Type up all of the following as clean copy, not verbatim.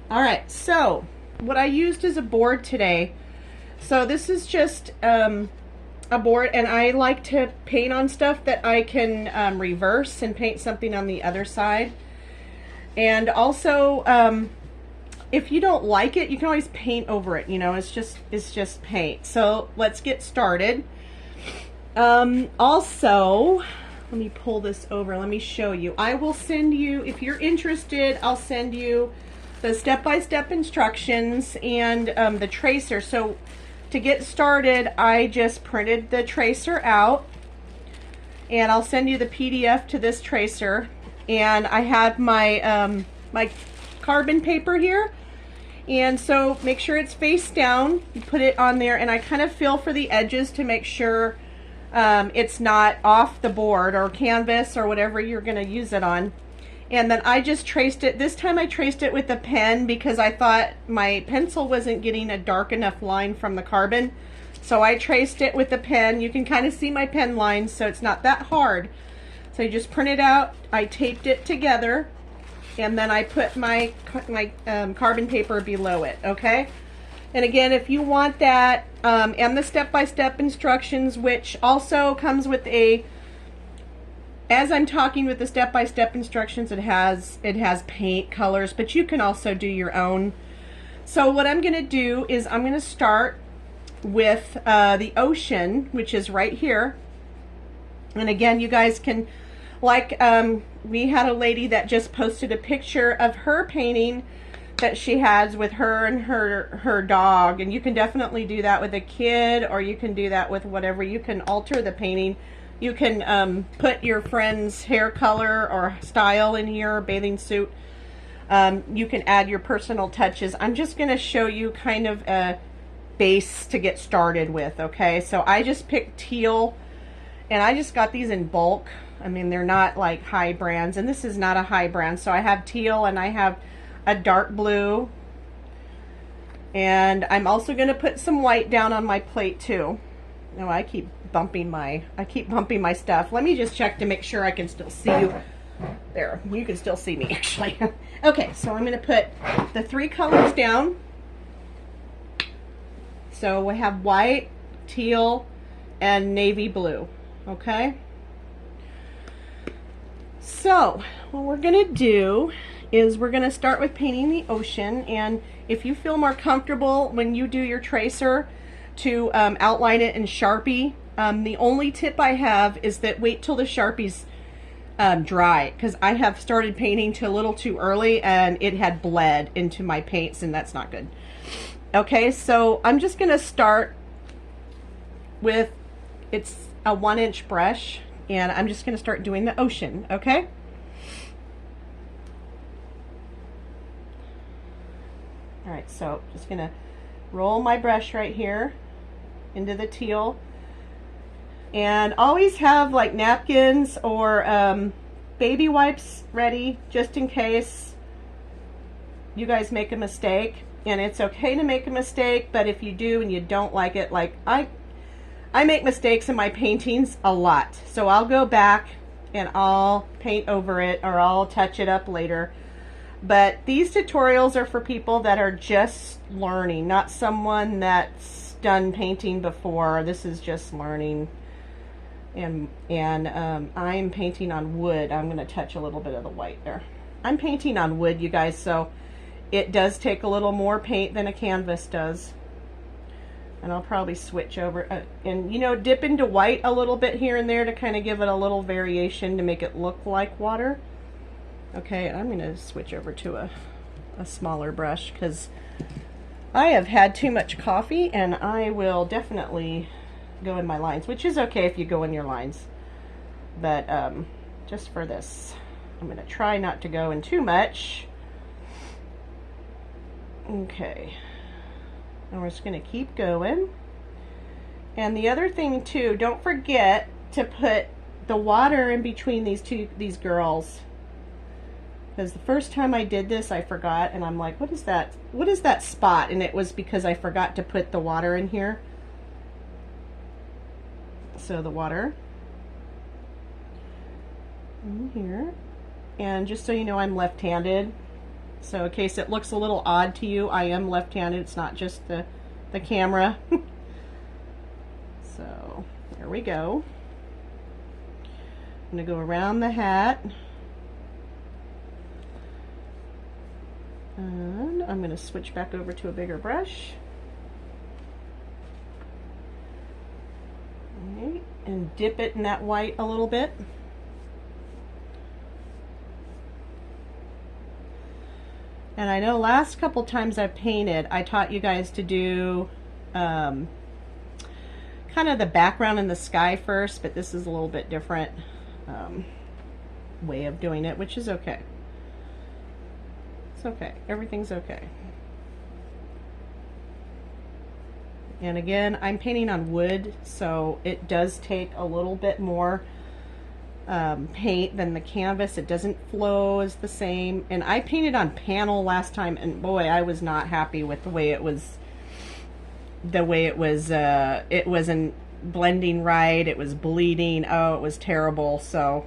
All right, so what I used as a board today, so this is just a board, and I like to paint on stuff that I can reverse and paint something on the other side. And also, if you don't like it, you can always paint over it. You know, it's just paint. So let's get started. Also, let me pull this over. Let me show you. I will send you, if you're interested, I'll send you the step-by-step instructions and the tracer. So to get started, I just printed the tracer out, and I'll send you the PDF to this tracer. And I have my my carbon paper here, and so make sure it's face down. You put it on there, and I kind of feel for the edges to make sure it's not off the board or canvas or whatever you're going to use it on. And then I just traced it. This time I traced it with a pen because I thought my pencil wasn't getting a dark enough line from the carbon. So I traced it with a pen. You can kind of see my pen lines, so it's not that hard. So you just print it out. I taped it together, and then I put my carbon paper below it, okay? And again, if you want that, and the step-by-step instructions, which also comes with a, as I'm talking with the step-by-step instructions, it has paint colors, but you can also do your own. So what I'm gonna do is I'm gonna start with the ocean, which is right here. And again, you guys can, like, we had a lady that just posted a picture of her painting that she has with her and her dog, and you can definitely do that with a kid, or you can do that with whatever. You can alter the painting. You can put your friend's hair color or style in here, bathing suit. You can add your personal touches. I'm just going to show you kind of a base to get started with, okay? So I just picked teal, and I just got these in bulk. I mean, they're not like high brands, and this is not a high brand. So I have teal, and I have a dark blue, and I'm also going to put some white down on my plate too. No, I keep bumping my stuff. Let me just check to make sure I can still see you. There, you can still see me actually. Okay, so I'm going to put the 3 colors down. So we have white, teal, and navy blue. Okay. So what we're going to do is we're going to start with painting the ocean, and if you feel more comfortable when you do your tracer to outline it in Sharpie, the only tip I have is that wait till the Sharpie's dry, because I have started painting a little too early and it had bled into my paints, and that's not good. Okay, so I'm just going to start with, it's a 1-inch brush, and I'm just going to start doing the ocean, okay? All right, so just going to roll my brush right here into the teal, and always have like napkins or baby wipes ready just in case you guys make a mistake. And it's okay to make a mistake, but if you do and you don't like it, like I make mistakes in my paintings a lot, so I'll go back and I'll paint over it, or I'll touch it up later. But these tutorials are for people that are just learning, not someone that's done painting before. This is just learning. And I'm painting on wood. I'm going to touch a little bit of the white there. I'm painting on wood, you guys, so it does take a little more paint than a canvas does. And I'll probably switch over and, you know, dip into white a little bit here and there to kind of give it a little variation to make it look like water. Okay, I'm going to switch over to a smaller brush because I have had too much coffee, and I will definitely go in my lines, which is okay if you go in your lines. But just for this, I'm going to try not to go in too much. Okay, and we're just going to keep going. And the other thing too, don't forget to put the water in between these girls, because the first time I did this I forgot, and I'm like, what is that spot? And it was because I forgot to put the water in here. So the water in here, and just so you know, I'm left-handed. So in case it looks a little odd to you, I am left-handed. It's not just the camera. So there we go. I'm going to go around the hat. And I'm going to switch back over to a bigger brush. Okay, and dip it in that white a little bit. And I know last couple times I've painted, I taught you guys to do kind of the background in the sky first, but this is a little bit different way of doing it, which is okay. It's okay. Everything's okay. And again, I'm painting on wood, so it does take a little bit more paint than the canvas. It doesn't flow as the same. And I painted on panel last time, and boy, I was not happy with the way it was. It wasn't blending right. It was bleeding. Oh, it was terrible. So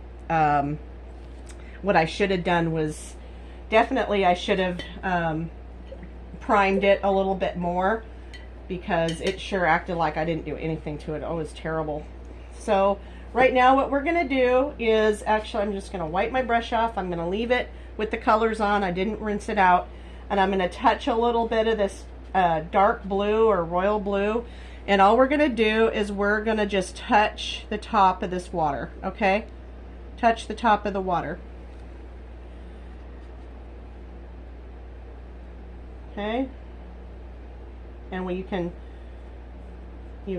what I should have done was definitely I should have primed it a little bit more, because it sure acted like I didn't do anything to it. Oh, it was terrible. So right now what we're going to do is, actually I'm just going to wipe my brush off. I'm going to leave it with the colors on. I didn't rinse it out. And I'm going to touch a little bit of this dark blue or royal blue. And all we're going to do is we're going to just touch the top of this water, okay? Touch the top of the water. Okay? And you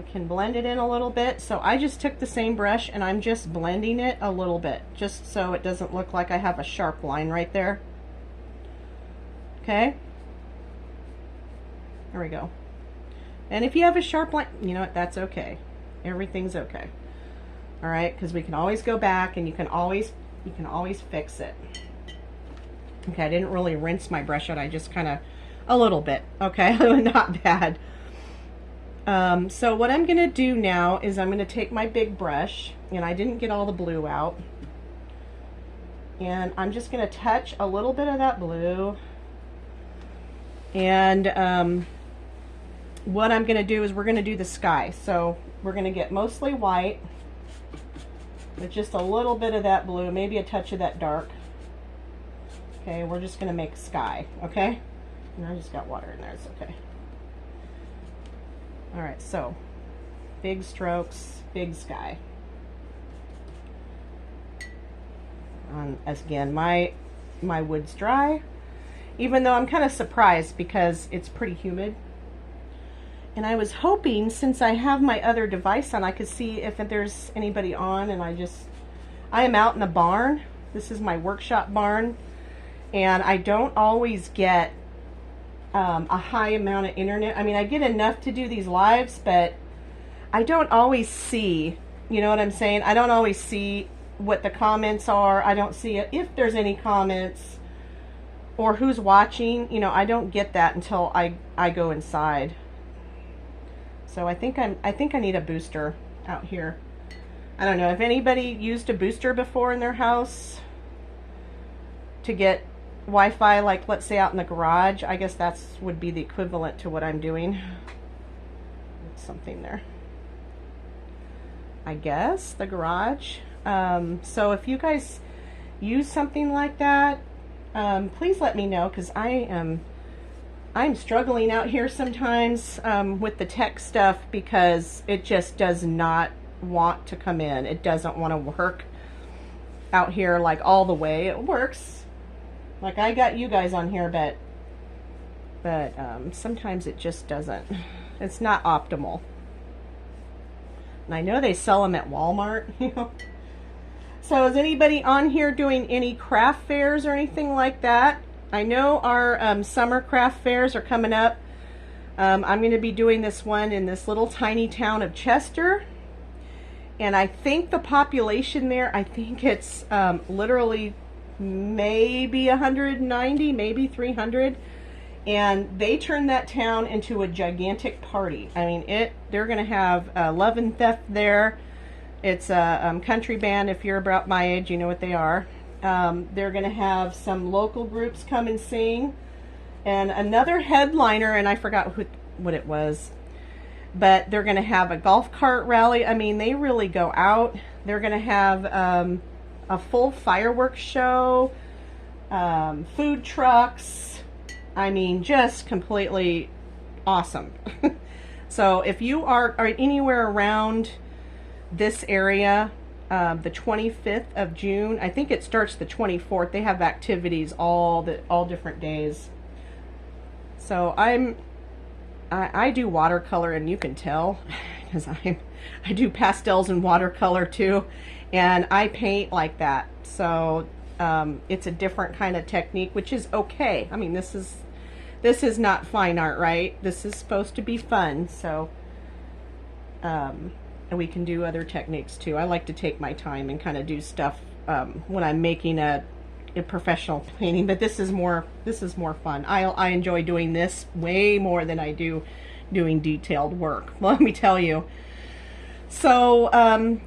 can blend it in a little bit. So I just took the same brush and I'm just blending it a little bit, just so it doesn't look like I have a sharp line right there. Okay, there we go. And if you have a sharp line, you know what, that's okay. Everything's okay. All right, because we can always go back and you can always fix it. Okay, I didn't really rinse my brush out. I just kind of a little bit. Okay, not bad. So what I'm going to do now is I'm going to take my big brush, and I didn't get all the blue out, and I'm just going to touch a little bit of that blue. And what I'm going to do is we're going to do the sky. So we're going to get mostly white with just a little bit of that blue, maybe a touch of that dark. Okay, we're just going to make sky, okay? And I just got water in there, it's okay. All right, so big strokes, big sky. As again, my wood's dry, even though I'm kind of surprised because it's pretty humid. And I was hoping, since I have my other device on, I could see if there's anybody on. And I am out in the barn. This is my workshop barn, and I don't always get a high amount of internet. I mean, I get enough to do these lives, but I don't always see, you know what I'm saying? I don't always see what the comments are. I don't see if there's any comments or who's watching. You know, I don't get that until I go inside. So I think I need a booster out here. I don't know if anybody used a booster before in their house to get Wi-Fi, like let's say out in the garage. I guess that's would be the equivalent to what I'm doing. There's something there. I guess the garage. So if you guys use something like that, please let me know, because I'm struggling out here sometimes with the tech stuff, because it just does not want to come in. It doesn't want to work out here like all the way. It works. Like I got you guys on here, but sometimes it just doesn't. It's not optimal. And I know they sell them at Walmart, you know. So is anybody on here doing any craft fairs or anything like that? I know our summer craft fairs are coming up. I'm going to be doing this one in this little tiny town of Chester. And I think the population there, I think it's literally maybe 190, maybe 300. And they turned that town into a gigantic party. I mean, they're going to have Love and Theft there. It's a country band. If you're about my age, you know what they are. They're going to have some local groups come and sing, and another headliner, and I forgot what it was, but they're going to have a golf cart rally. I mean, they really go out. They're going to have a full fireworks show, food trucks. I mean, just completely awesome. So if you are anywhere around this area, the 25th of June, I think it starts the 24th. They have activities all different days. So I do watercolor, and you can tell because I do pastels and watercolor too, and I paint like that. So it's a different kind of technique, which is okay. I mean, this is not fine art, right? This is supposed to be fun. So and we can do other techniques too. I like to take my time and kind of do stuff when I'm making a professional painting, but this is more fun. I enjoy doing this way more than I do doing detailed work. Well, let me tell you. So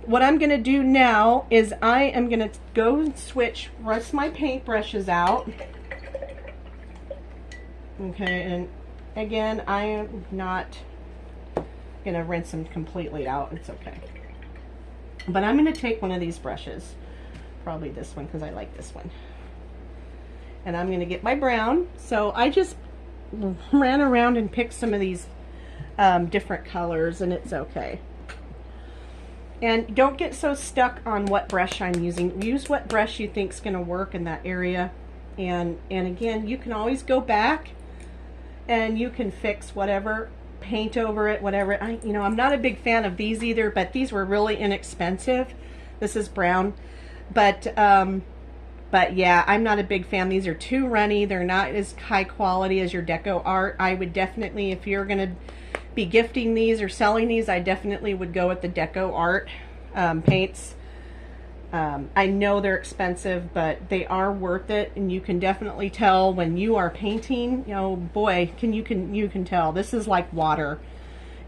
what I'm going to do now is I am going to go and switch rest my paint brushes out. Okay, and again, I am not going to rinse them completely out. It's okay. But I'm going to take one of these brushes, probably this one because I like this one. And I'm going to get my brown. So I just ran around and picked some of these different colors, and it's okay. And don't get so stuck on what brush I'm using. Use what brush you think is going to work in that area. And again, you can always go back and you can fix whatever, paint over it, whatever. I'm not a big fan of these either, but these were really inexpensive. This is brown, but yeah, I'm not a big fan. These are too runny. They're not as high quality as your deco art. I would definitely, if you're going to be gifting these or selling these, I definitely would go with the deco art paints. I know they're expensive, but they are worth it, and you can definitely tell when you are painting. Boy, you can tell this is like water,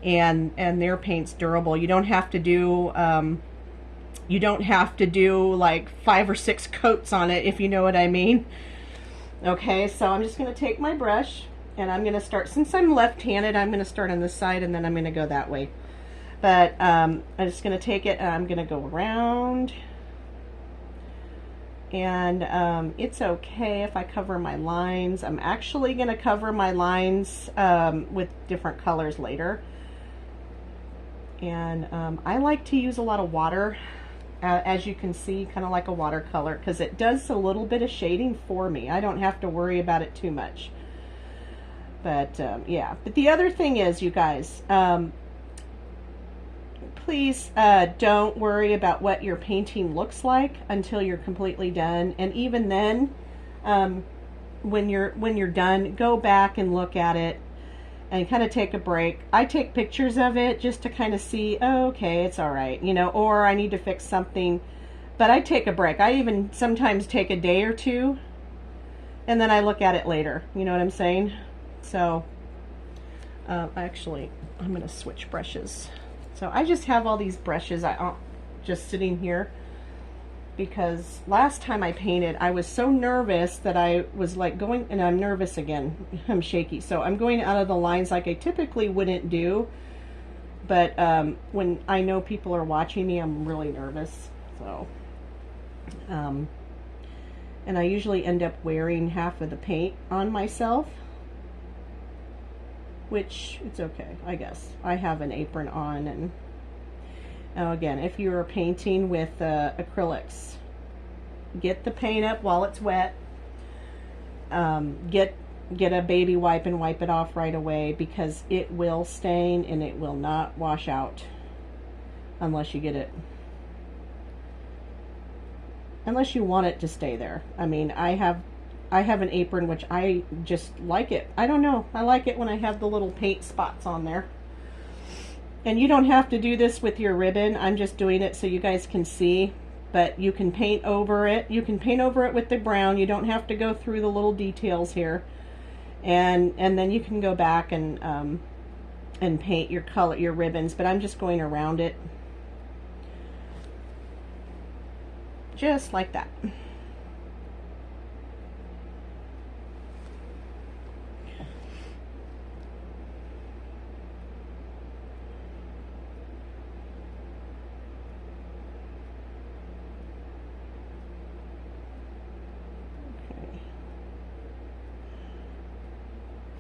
and their paint's durable. You don't have to do like 5 or 6 coats on it, if you know what I mean. Okay, so I'm just going to take my brush, and I'm going to start, since I'm left-handed, I'm going to start on this side, and then I'm going to go that way. But I'm just going to take it, and I'm going to go around. And it's okay if I cover my lines. I'm actually going to cover my lines with different colors later. And I like to use a lot of water, as you can see, kind of like a watercolor, because it does a little bit of shading for me. I don't have to worry about it too much. But yeah, but the other thing is, you guys, please don't worry about what your painting looks like until you're completely done. And even then, when you're done, go back and look at it and kind of take a break. I take pictures of it just to kind of see, oh, okay, it's all right, or I need to fix something. But I take a break. I even sometimes take a day or two, and then I look at it later. You know what I'm saying? So actually, I'm going to switch brushes. So I just have all these brushes just sitting here, because last time I painted, I was so nervous that I was like going, and I'm nervous again. I'm shaky. So I'm going out of the lines like I typically wouldn't do. But when I know people are watching me, I'm really nervous. So, and I usually end up wearing half of the paint on myself, which it's okay, I guess. I have an apron on, and again, if you're painting with acrylics, get the paint up while it's wet. Get a baby wipe and wipe it off right away, because it will stain and it will not wash out unless you get it, unless you want it to stay there. I mean, I have an apron, which I just like it. I don't know. I like it when I have the little paint spots on there. And you don't have to do this with your ribbon. I'm just doing it so you guys can see. But you can paint over it. You can paint over it with the brown. You don't have to go through the little details here. And then you can go back and paint your ribbons. But I'm just going around it. Just like that.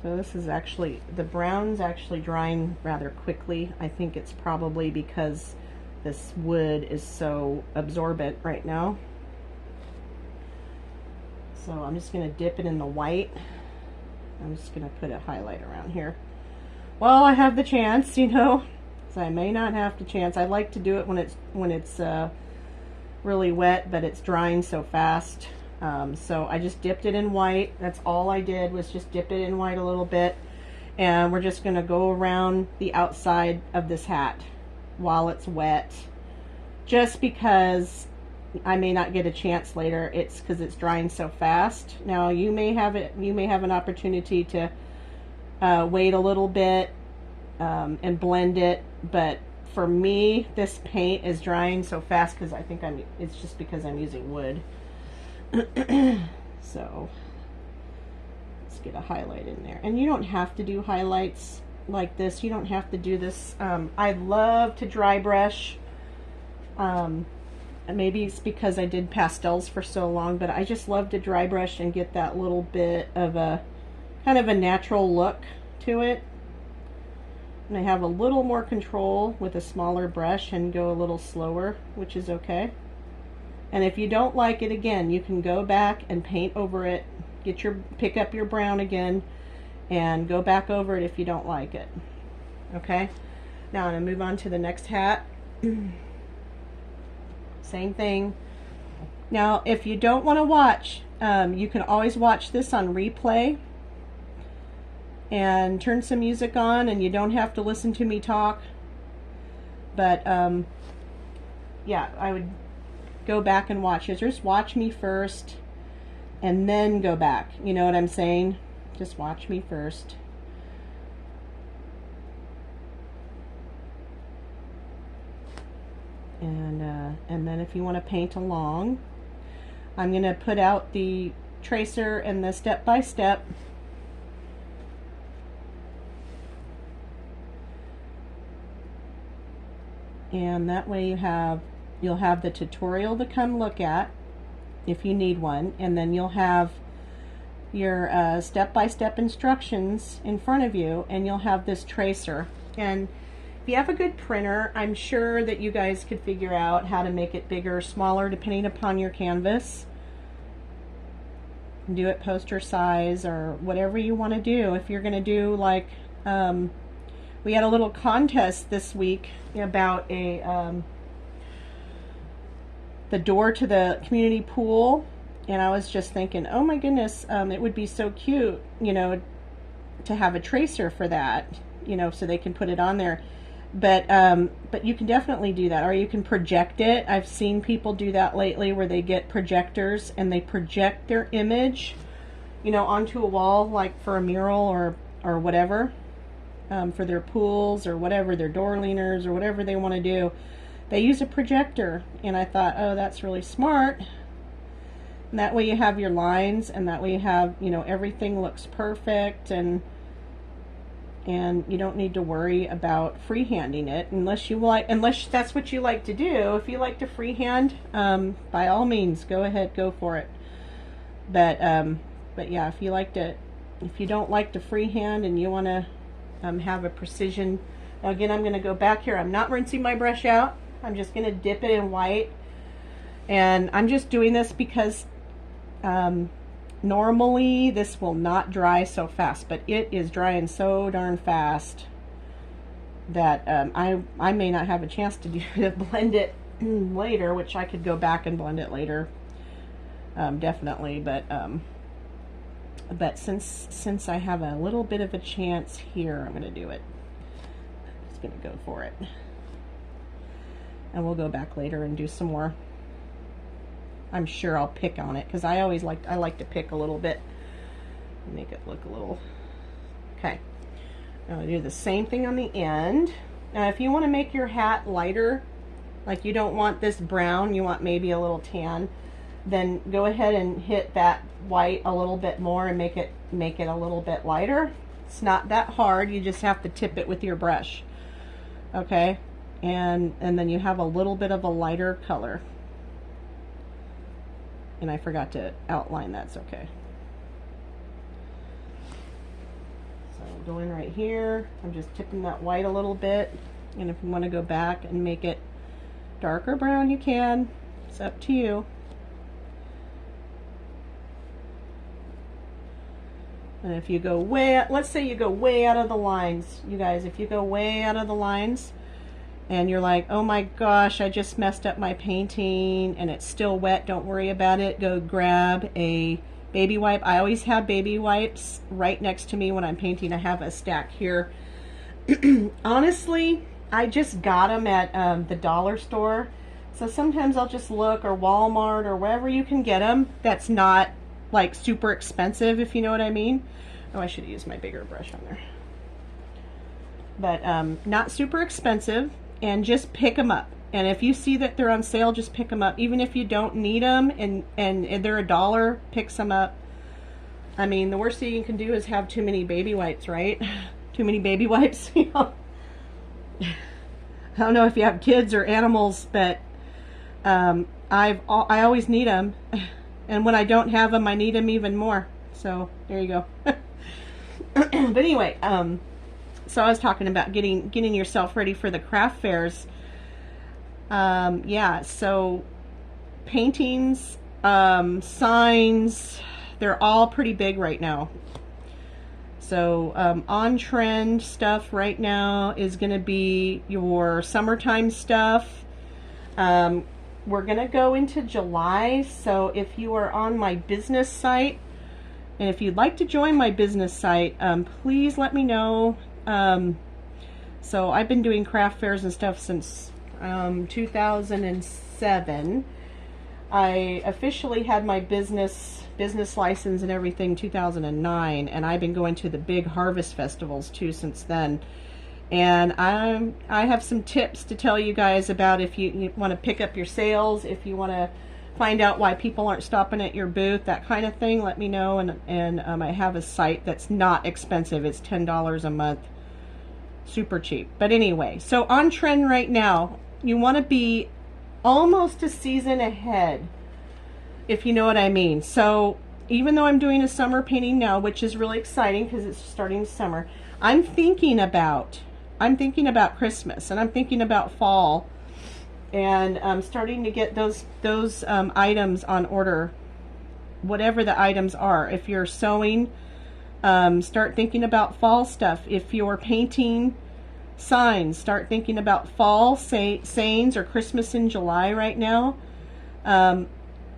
So this is actually, the brown's actually drying rather quickly. I think it's probably because this wood is so absorbent right now. So I'm just going to dip it in the white. I'm just going to put a highlight around here. Well, I have the chance, you know, so I may not have the chance. I like to do it when it's really wet, but it's drying so fast. So I just dipped it in white. That's all I did, was just dip it in white a little bit. And we're just going to go around the outside of this hat while it's wet, just because I may not get a chance later. It's because it's drying so fast. Now you may have an opportunity to wait a little bit and blend it, but for me, this paint is drying so fast because I think it's just because I'm using wood. So let's get a highlight in there. And you don't have to do highlights like this. You don't have to do this. I love to dry brush. Maybe it's because I did pastels for so long, but I just love to dry brush and get that little bit of a kind of a natural look to it. And I have a little more control with a smaller brush and go a little slower, which is okay. And if you don't like it, again, you can go back and paint over it, pick up your brown again and go back over it if you don't like it. Okay, now I'm gonna move on to the next hat. Same thing. Now if you don't want to watch, you can always watch this on replay and turn some music on, and you don't have to listen to me talk. But yeah, I would go back and watch it. Just watch me first and then go back. You know what I'm saying? Just watch me first. And then if you want to paint along, I'm going to put out the tracer and the step-by-step. And that way you'll have the tutorial to come look at if you need one, and then you'll have your step-by-step instructions in front of you, and you'll have this tracer. And if you have a good printer, I'm sure that you guys could figure out how to make it bigger or smaller depending upon your canvas. Do it poster size or whatever you want to do. If you're going to do like, we had a little contest this week about the door to the community pool, and I was just thinking, oh my goodness, it would be so cute, you know, to have a tracer for that, you know, so they can put it on there. But you can definitely do that, or you can project it. I've seen people do that lately, where they get projectors and they project their image, you know, onto a wall, like for a mural or whatever, for their pools or whatever, their door leaners or whatever they want to do. They use a projector, and I thought, oh, that's really smart. And that way you have your lines, and that way you have, you know, everything looks perfect, and you don't need to worry about freehanding it unless that's what you like to do. If you like to freehand, by all means, go ahead, go for it. But yeah, if you don't like to freehand and you want to have a precision. Now again, I'm going to go back here. I'm not rinsing my brush out. I'm just going to dip it in white, and I'm just doing this because normally this will not dry so fast, but it is drying so darn fast that I may not have a chance to blend it later, which I could go back and blend it later, definitely. But since I have a little bit of a chance here, I'm going to do it. I'm just going to go for it, and we'll go back later and do some more. I'm sure I'll pick on it because I like to pick a little bit, make it look a little. Okay, I'm going to do the same thing on the end. Now if you want to make your hat lighter, like you don't want this brown, you want maybe a little tan, then go ahead and hit that white a little bit more and make it a little bit lighter. It's not that hard. You just have to tip it with your brush. Okay, and then you have a little bit of a lighter color. And I forgot to outline, that's okay. Go in right here. I'm just tipping that white a little bit. And if you want to go back and make it darker brown, you can. It's up to you. And if you go let's say you go way out of the lines, you guys, if you go way out of the lines and you're like, oh my gosh, I just messed up my painting and it's still wet, don't worry about it. Go grab a baby wipe. I always have baby wipes right next to me when I'm painting. I have a stack here. Honestly, I just got them at the dollar store. So sometimes I'll just look, or Walmart, or wherever you can get them. That's not like super expensive, if you know what I mean. Oh, I should have used my bigger brush on there. But not super expensive, and just pick them up. And if you see that they're on sale, just pick them up. Even if you don't need them and they're $1, pick some up. I mean, the worst thing you can do is have too many baby wipes, right? Too many baby wipes, you know. I don't know if you have kids or animals, but I always need them. And when I don't have them, I need them even more. So there you go. But anyway, so I was talking about getting yourself ready for the craft fairs. Yeah, so paintings, signs, they're all pretty big right now. So on trend stuff right now is going to be your summertime stuff. We're going to go into July, so if you are on my business site, and if you'd like to join my business site, please let me know. So I've been doing craft fairs and stuff since 2007. I officially had my business license and everything 2009, and I've been going to the big harvest festivals too since then. And I have some tips to tell you guys about if you want to pick up your sales, if you want to find out why people aren't stopping at your booth, that kind of thing. Let me know. And I have a site that's not expensive. It's $10 a month, super cheap. But anyway, so on trend right now, you want to be almost a season ahead, if you know what I mean. So even though I'm doing a summer painting now, which is really exciting because it's starting summer, I'm thinking about Christmas, and I'm thinking about fall, and I'm starting to get those items on order, whatever the items are. If you're sewing, start thinking about fall stuff. If you're painting signs, start thinking about fall sayings or Christmas in July right now. I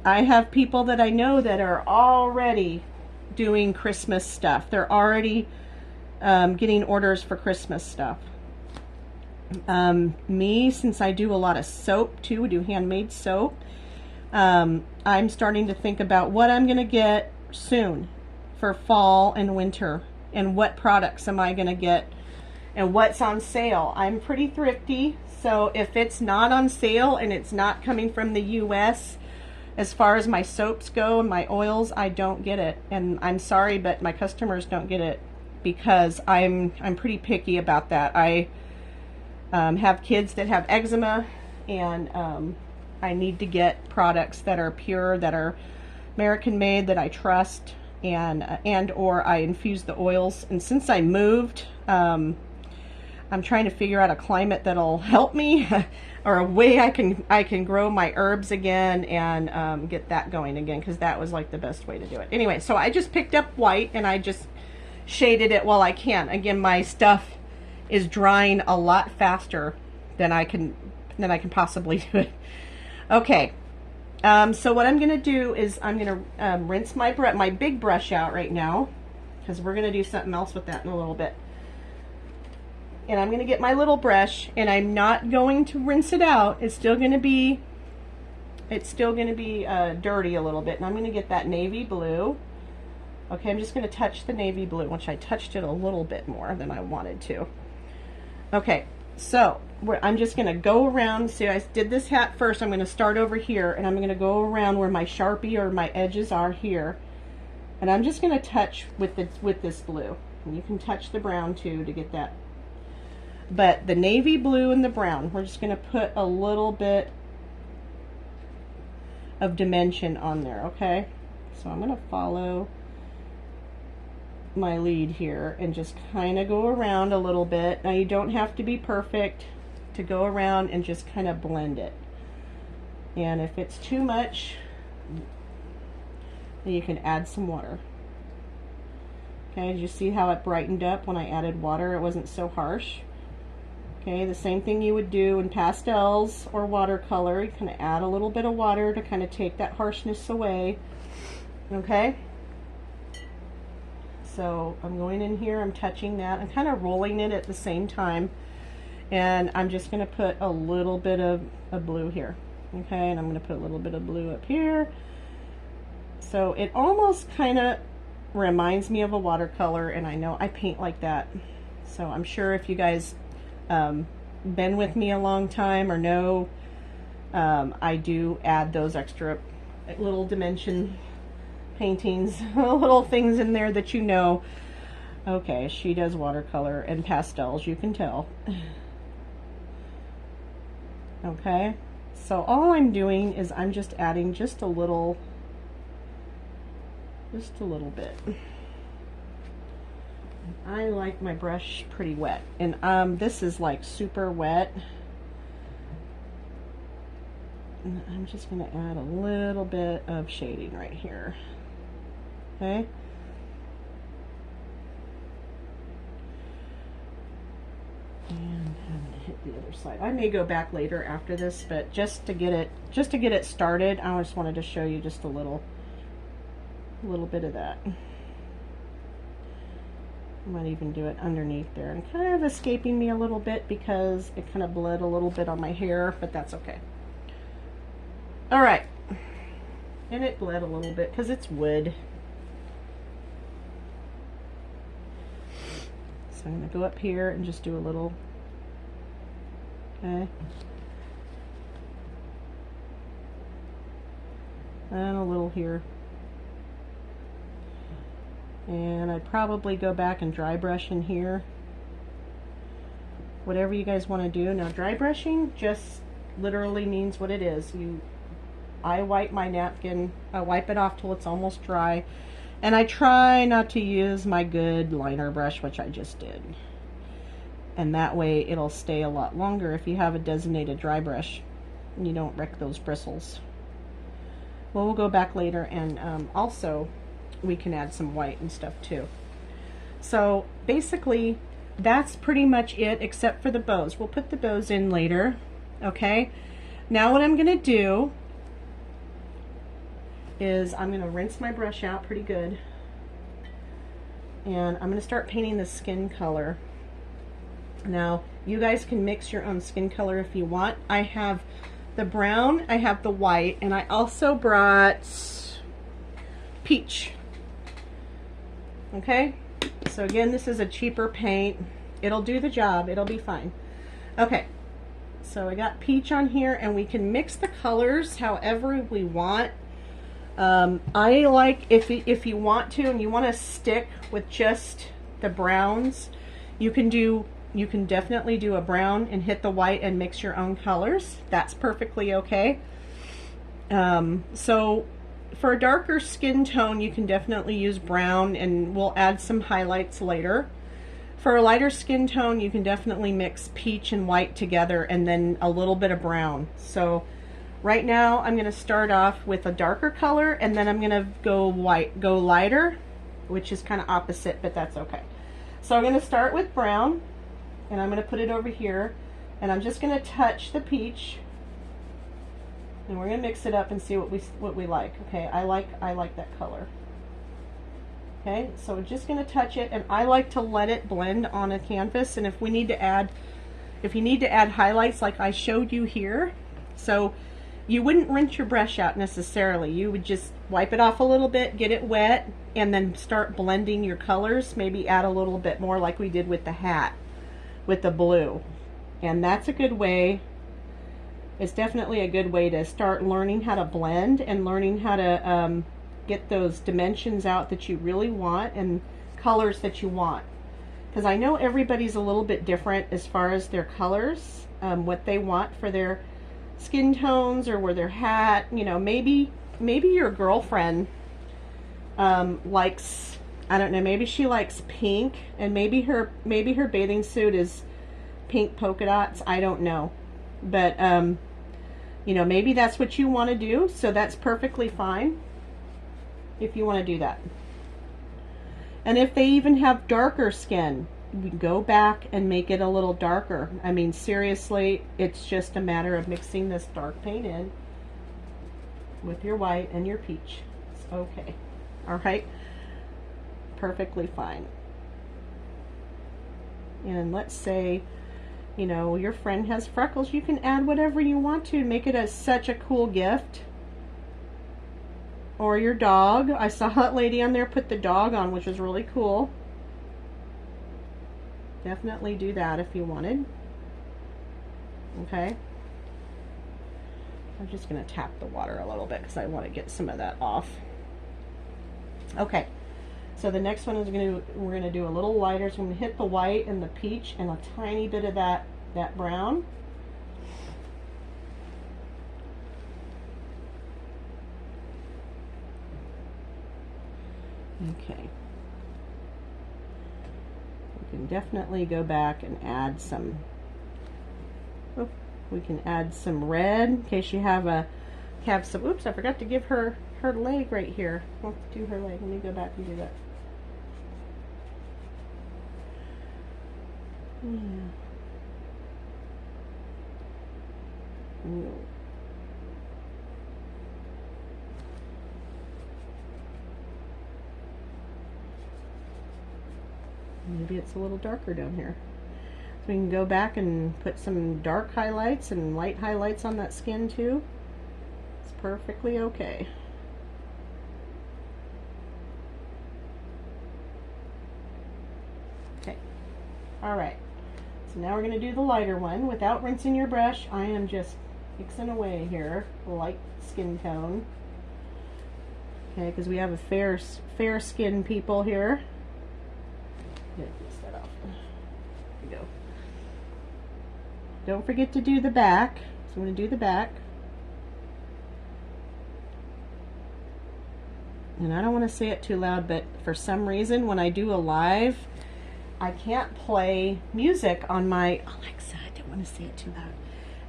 have people that I know that are already doing Christmas stuff. They're already getting orders for Christmas stuff. Me, since I do a lot of soap too, we do handmade soap, I'm starting to think about what I'm going to get soon for fall and winter, and what products am I going to get and what's on sale. I'm pretty thrifty, so if it's not on sale and it's not coming from the US, as far as my soaps go and my oils, I don't get it. And I'm sorry, but my customers don't get it, because I'm pretty picky about that. I have kids that have eczema, and I need to get products that are pure, that are American made, that I trust, and or I infuse the oils. And since I moved, I'm trying to figure out a climate that'll help me or a way I can grow my herbs again and get that going again, because that was like the best way to do it. Anyway, so I just picked up white and I just shaded it while I can. Again, my stuff is drying a lot faster than I can possibly do it. Okay, so what I'm gonna do is I'm gonna rinse my big brush out right now, because we're gonna do something else with that in a little bit. And I'm gonna get my little brush, and I'm not going to rinse it out. It's still gonna be dirty a little bit. And I'm gonna get that navy blue. Okay, I'm just going to touch the navy blue, which I touched it a little bit more than I wanted to. Okay, so I'm just going to go around. See, I did this hat first. I'm going to start over here, and I'm going to go around where my Sharpie or my edges are here. And I'm just going to touch with this blue. And you can touch the brown too to get that. But the navy blue and the brown, we're just going to put a little bit of dimension on there, okay? So I'm going to follow my lead here and just kind of go around a little bit. Now you don't have to be perfect to go around and just kind of blend it. And if it's too much, then you can add some water. Okay, did you see how it brightened up when I added water? It wasn't so harsh. Okay, the same thing you would do in pastels or watercolor. You kind of add a little bit of water to kind of take that harshness away. Okay, so I'm going in here, I'm touching that, I'm kind of rolling it at the same time, and I'm just going to put a little bit of blue here. Okay, and I'm going to put a little bit of blue up here. So it almost kind of reminds me of a watercolor, and I know I paint like that. So I'm sure if you guys been with me a long time or know, I do add those extra little dimension paintings, little things in there that you know. Okay, she does watercolor and pastels, you can tell. Okay, so all I'm doing is I'm just adding just a little bit. I like my brush pretty wet, and this is like super wet. And I'm just going to add a little bit of shading right here. Okay. And I'm going to hit the other side. I may go back later after this, but just to get it started, I just wanted to show you just a little bit of that. I might even do it underneath there, and kind of escaping me a little bit because it kind of bled a little bit on my hair, but that's okay. All right, and it bled a little bit because it's wood. So I'm going to go up here and just do a little, okay, and a little here. And I'd probably go back and dry brush in here. Whatever you guys want to do. Now, dry brushing just literally means what it is. I wipe my napkin, I wipe it off till it's almost dry, and I try not to use my good liner brush, which I just did. And that way it'll stay a lot longer if you have a designated dry brush and you don't wreck those bristles. Well, we'll go back later, and also we can add some white and stuff too. So basically that's pretty much it, except for the bows. We'll put the bows in later. Okay, now what I'm gonna do is I'm gonna rinse my brush out pretty good, and I'm gonna start painting the skin color. Now you guys can mix your own skin color if you want. I have the brown, I have the white, and I also brought peach. Okay, so again, this is a cheaper paint. It'll do the job, it'll be fine. Okay, so I got peach on here, and we can mix the colors however we want. I like, if you want to, and you want to stick with just the browns, you can definitely do a brown and hit the white and mix your own colors. That's perfectly okay. So for a darker skin tone, you can definitely use brown, and we'll add some highlights later. For a lighter skin tone, you can definitely mix peach and white together, and then a little bit of brown. So right now I'm going to start off with a darker color, and then I'm going to go lighter, which is kind of opposite, but that's okay. So I'm going to start with brown, and I'm going to put it over here, and I'm just going to touch the peach, and we're going to mix it up and see what we like. Okay, I like that color. Okay, so we're just going to touch it, and I like to let it blend on a canvas. And if you need to add highlights like I showed you here, so you wouldn't rinse your brush out necessarily. You would just wipe it off a little bit, get it wet, and then start blending your colors. Maybe add a little bit more like we did with the hat, with the blue. And that's a good way. It's definitely a good way to start learning how to blend and learning how to get those dimensions out that you really want and colors that you want. Because I know everybody's a little bit different as far as their colors, what they want for their skin tones or where their hat, you know, maybe your girlfriend likes I don't know, maybe she likes pink, and maybe her bathing suit is pink polka dots. I don't know. But you know, maybe that's what you want to do, so that's perfectly fine if you want to do that. And if they even have darker skin, we can go back and make it a little darker. I mean, seriously, it's just a matter of mixing this dark paint in with your white and your peach. It's okay. All right. Perfectly fine. And let's say, you know, your friend has freckles. You can add whatever you want to make it such a cool gift. Or your dog. I saw that lady on there put the dog on, which was really cool. Definitely do that if you wanted. Okay. I'm just going to tap the water a little bit because I want to get some of that off. Okay. So the next one is we're going to do a little lighter. So I'm going to hit the white and the peach and a tiny bit of that brown. Okay. We can definitely go back and add some, we can add some red in case you have some, oops, I forgot to give her leg right here. Let's do her leg. Let me go back and do that. Yeah. No. Maybe it's a little darker down here. So we can go back and put some dark highlights and light highlights on that skin too. It's perfectly okay. Okay. All right. So now we're going to do the lighter one. Without rinsing your brush, I am just mixing away here. Light skin tone. Okay, because we have a fair skin people here. Get that off. There we go. Don't forget to do the back. So I'm going to do the back. And I don't want to say it too loud, but for some reason when I do a live, I can't play music on my Alexa. I don't want to say it too loud.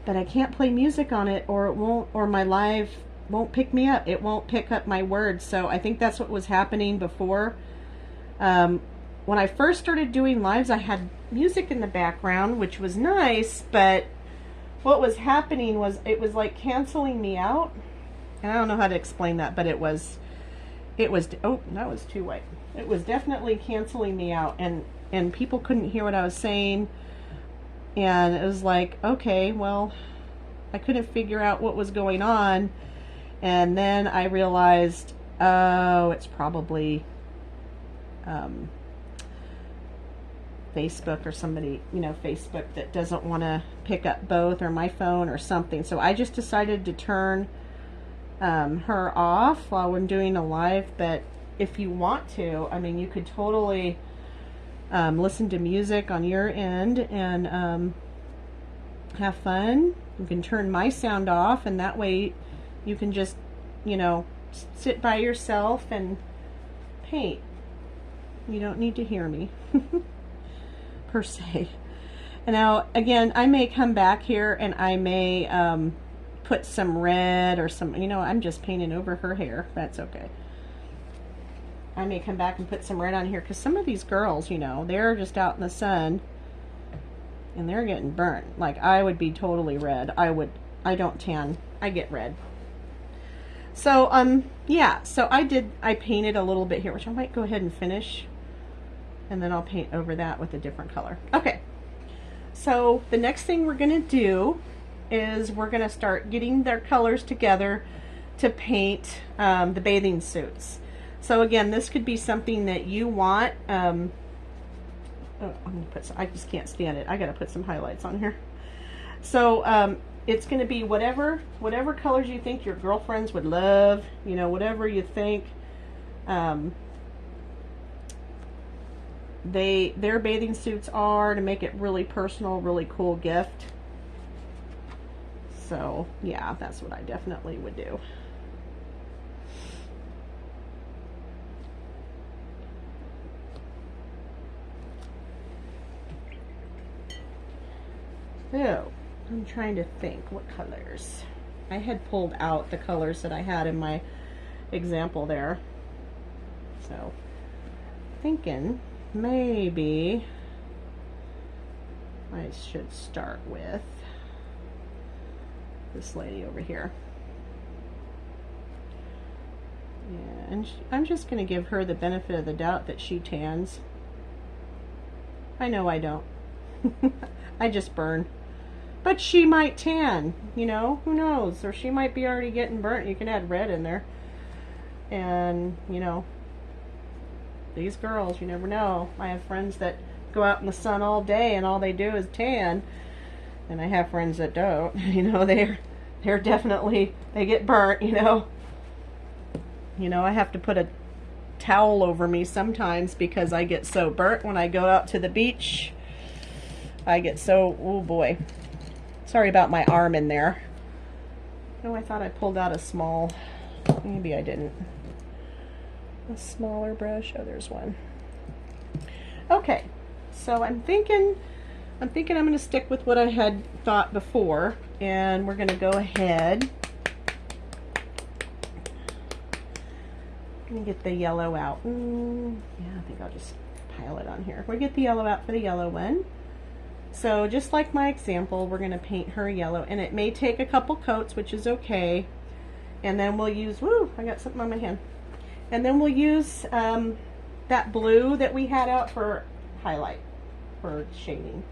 But I can't play music on it or it won't, or my live won't pick me up. It won't pick up my words. So I think that's what was happening before. When I first started doing lives, I had music in the background, which was nice, but what was happening was it was like canceling me out. And I don't know how to explain that, but it was, oh, that was too white. It was definitely canceling me out, and people couldn't hear what I was saying. And it was like, okay, well, I couldn't figure out what was going on. And then I realized, oh, it's probably, Facebook or somebody, you know, Facebook that doesn't want to pick up both, or my phone or something. So I just decided to turn her off while I'm doing a live. But if you want to, I mean, you could totally listen to music on your end and have fun. You can turn my sound off, and that way you can just, you know, sit by yourself and paint. You don't need to hear me. Per se. And now again, I may come back here and I may put some red or some, you know, I'm just painting over her hair. That's okay. I may come back and put some red on here because some of these girls, you know, they're just out in the sun and they're getting burnt. Like I would be totally red. I don't tan. I get red. So yeah, so I painted a little bit here, which I might go ahead and finish. And then I'll paint over that with a different color. Okay, so the next thing we're going to do is we're going to start getting their colors together to paint the bathing suits. So again, this could be something that you want. Oh, I'm gonna put some, I just can't stand it. I got to put some highlights on here. So it's going to be whatever colors you think your girlfriends would love. You know, whatever you think. Their bathing suits are, to make it really personal, really cool gift. So yeah, that's what I definitely would do. So, I'm trying to think what colors. I had pulled out the colors that I had in my example there. So, thinking maybe I should start with this lady over here. Yeah, and I'm just going to give her the benefit of the doubt that she tans. I know I don't. I just burn. But she might tan, you know, who knows? Or she might be already getting burnt. You can add red in there. And, you know, these girls, you never know. I have friends that go out in the sun all day and all they do is tan. And I have friends that don't. You know, they're definitely, they get burnt, you know. You know, I have to put a towel over me sometimes because I get so burnt when I go out to the beach. I get so, oh boy. Sorry about my arm in there. Oh, I thought I pulled out a small, maybe I didn't. A smaller brush, oh there's one. Okay, so I'm thinking I'm going to stick with what I had thought before, and we're going to go ahead. Let me get the yellow out. Yeah, I think I'll just pile it on here. We'll get the yellow out for the yellow one. So just like my example, we're going to paint her yellow, and it may take a couple coats, which is okay. And then we'll use, woo, I got something on my hand. And then we'll use that blue that we had out for highlight, for shading.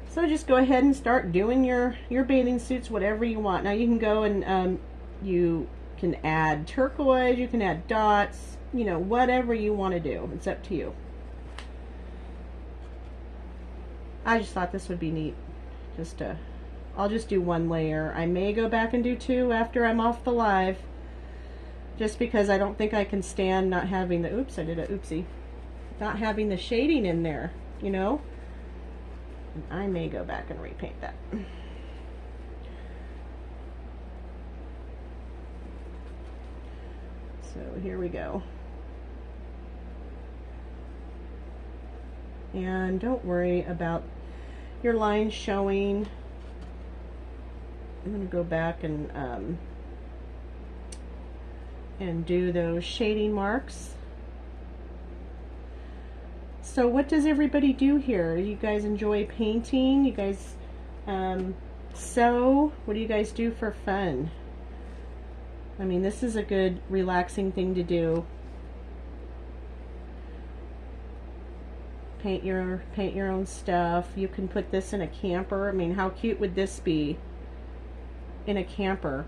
So just go ahead and start doing your bathing suits, whatever you want. Now you can go and you can add turquoise, you can add dots, you know, whatever you want to do. It's up to you. I just thought this would be neat. I'll just do one layer. I may go back and do two after I'm off the live, just because I don't think I can stand not having the, oops, I did a oopsie, not having the shading in there, you know. And I may go back and repaint that. So here we go. And don't worry about your lines showing. I'm going to go back and do those shading marks. So what does everybody do here? You guys enjoy painting? You guys sew? What do you guys do for fun? I mean, this is a good relaxing thing to do. Paint your own stuff. You can put this in a camper. I mean, how cute would this be in a camper?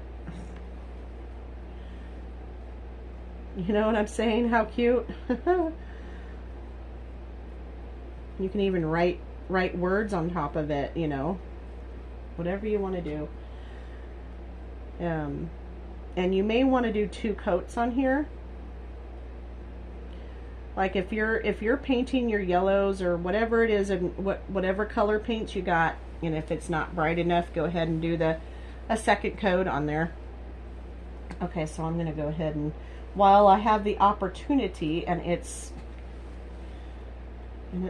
You know what I'm saying? How cute. You can even write words on top of it, you know. Whatever you want to do. And you may want to do two coats on here. Like if you're painting your yellows or whatever it is, and whatever color paints you got, and if it's not bright enough, go ahead and do a second coat on there. Okay, so I'm going to go ahead and, while I have the opportunity and it's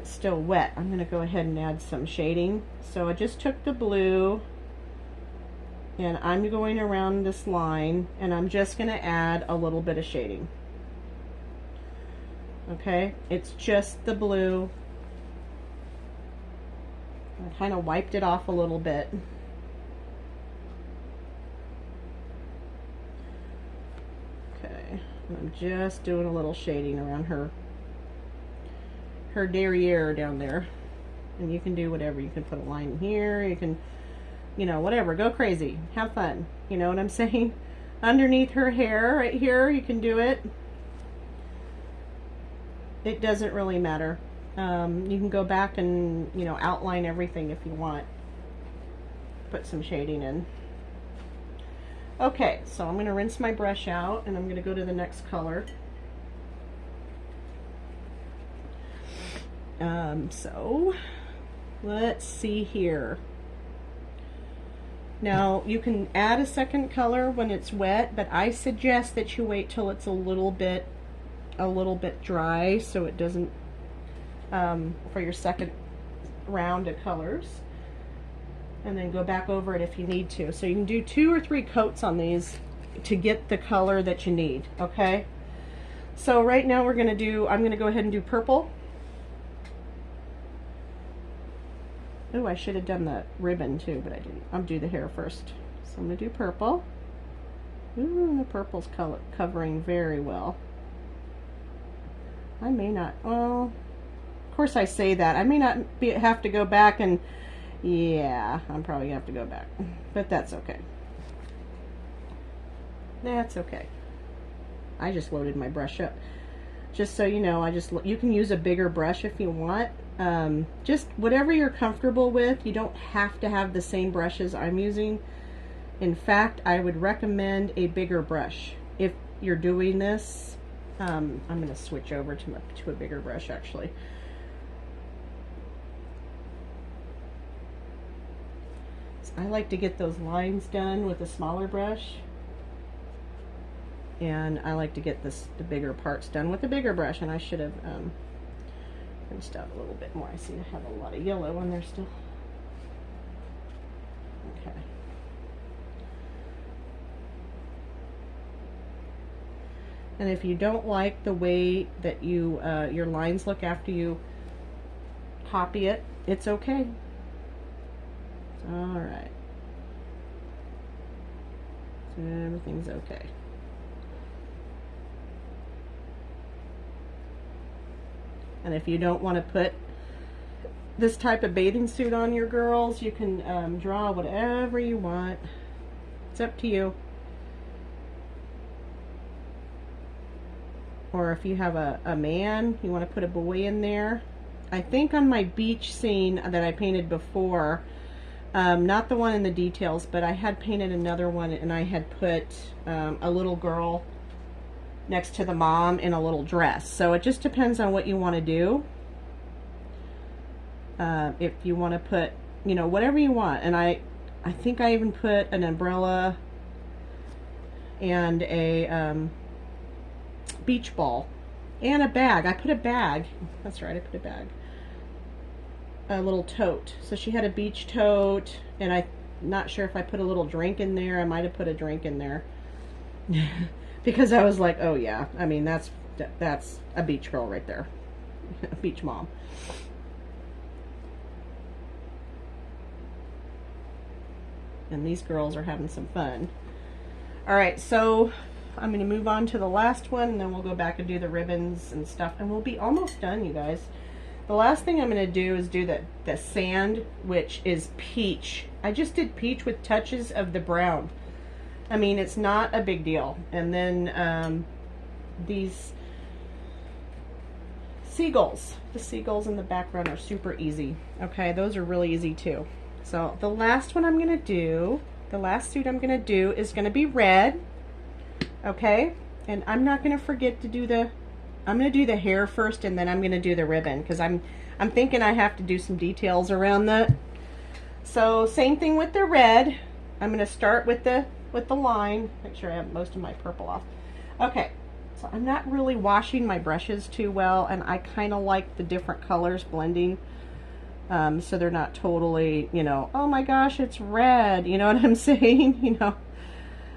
still wet, I'm going to go ahead and add some shading. So I just took the blue and I'm going around this line and I'm just going to add a little bit of shading. Okay, it's just the blue. I kind of wiped it off a little bit. Okay, I'm just doing a little shading around her derriere down there. And you can do whatever. You can put a line here, you can, you know, whatever, go crazy, have fun, you know what I'm saying? Underneath her hair right here, you can do it. It doesn't really matter. You can go back and, you know, outline everything if you want. Put some shading in. Okay, so I'm going to rinse my brush out and I'm going to go to the next color. So let's see here. Now you can add a second color when it's wet, but I suggest that you wait till it's a little bit dry, so it doesn't for your second round of colors. and then go back over it if you need to. So you can do 2 or 3 coats on these to get the color that you need, okay? So right now I'm gonna go ahead and do purple. Oh, I should have done the ribbon too, but I didn't. I'll do the hair first. So I'm gonna do purple. Ooh, the purple's covering very well. I may not, well, of course I say that. I may not have to go back and, yeah, I'm probably gonna have to go back, but that's okay. That's okay. I just loaded my brush up. Just so you know, you can use a bigger brush if you want. Just whatever you're comfortable with. You don't have to have the same brushes I'm using. In fact, I would recommend a bigger brush if you're doing this. I'm going to switch over to a bigger brush actually. So I like to get those lines done with a smaller brush. And I like to get the bigger parts done with the bigger brush, and I should have rinsed out a little bit more. I see I have a lot of yellow on there still. Okay. And if you don't like the way that your lines look after you copy it, it's okay. All right. So everything's okay. And if you don't want to put this type of bathing suit on your girls, you can draw whatever you want. It's up to you. Or if you have a man, you want to put a boy in there. I think on my beach scene that I painted before, not the one in the details, but I had painted another one, and I had put a little girl next to the mom in a little dress. So it just depends on what you want to do. If you want to put, you know, whatever you want. And I think I even put an umbrella and a beach ball and a bag. I put a bag. That's right, I put a bag. A little tote. So she had a beach tote, and I'm not sure if I put a little drink in there. I might have put a drink in there. Because I was like, oh yeah, I mean, that's a beach girl right there. A beach mom. And these girls are having some fun. All right, so I'm going to move on to the last one, and then we'll go back and do the ribbons and stuff, and we'll be almost done, you guys. The last thing I'm going to do is do the sand, which is peach. I just did peach with touches of the brown. I mean, it's not a big deal. And then these seagulls. The seagulls in the background are super easy. Okay, those are really easy too. So the last one I'm going to do, the last suit I'm going to do is going to be red. Okay, and I'm not going to forget to do I'm going to do the hair first, and then I'm going to do the ribbon, because I'm thinking I have to do some details around that. So same thing with the red. I'm going to start with the line. Make sure I have most of my purple off. Okay, so I'm not really washing my brushes too well, and I kind of like the different colors blending, so they're not totally, you know, oh my gosh, it's red, you know what I'm saying, you know.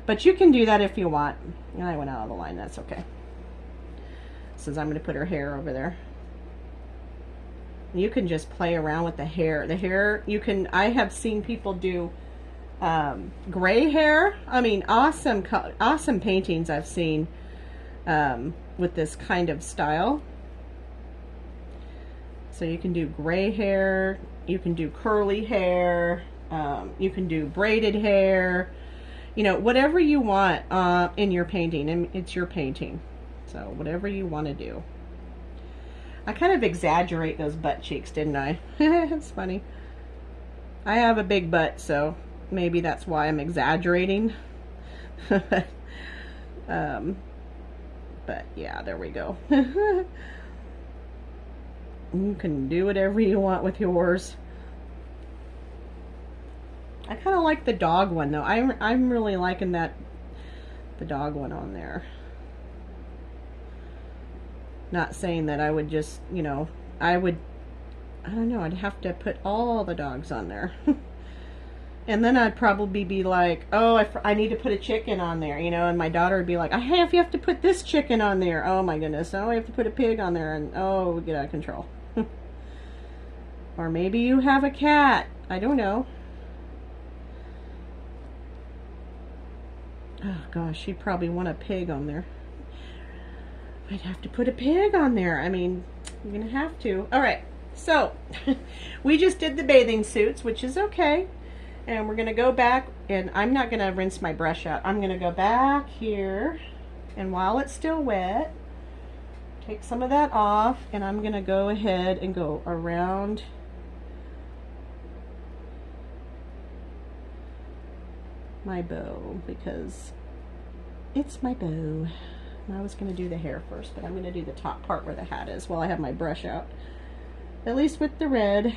But you can do that if you want. And I went out of the line, that's okay. Since I'm going to put her hair over there. You can just play around with the hair. The hair, you can, I have seen people do gray hair. I mean, awesome paintings I've seen with this kind of style. So you can do gray hair, you can do curly hair, you can do braided hair, you know, whatever you want in your painting, and it's your painting. So whatever you want to do. I kind of exaggerate those butt cheeks, didn't I? It's funny. I have a big butt, so maybe that's why I'm exaggerating. But yeah, there we go. You can do whatever you want with yours. I kind of like the dog one though. I'm really liking the dog one on there. Not saying that I would just, you know, I don't know, I'd have to put all the dogs on there. And then I'd probably be like, oh, I need to put a chicken on there, you know, and my daughter would be like, you have to put this chicken on there. Oh my goodness. Oh, I have to put a pig on there, and oh, we get out of control. Or maybe you have a cat. I don't know. Oh gosh, she'd probably want a pig on there. I'd have to put a pig on there. I mean, I'm gonna have to. All right, so we just did the bathing suits, which is okay. And we're gonna go back, and I'm not gonna rinse my brush out. I'm gonna go back here, and while it's still wet, take some of that off, and I'm gonna go ahead and go around my bow, because it's my bow. I was going to do the hair first, but I'm going to do the top part where the hat is while I have my brush out. At least with the red.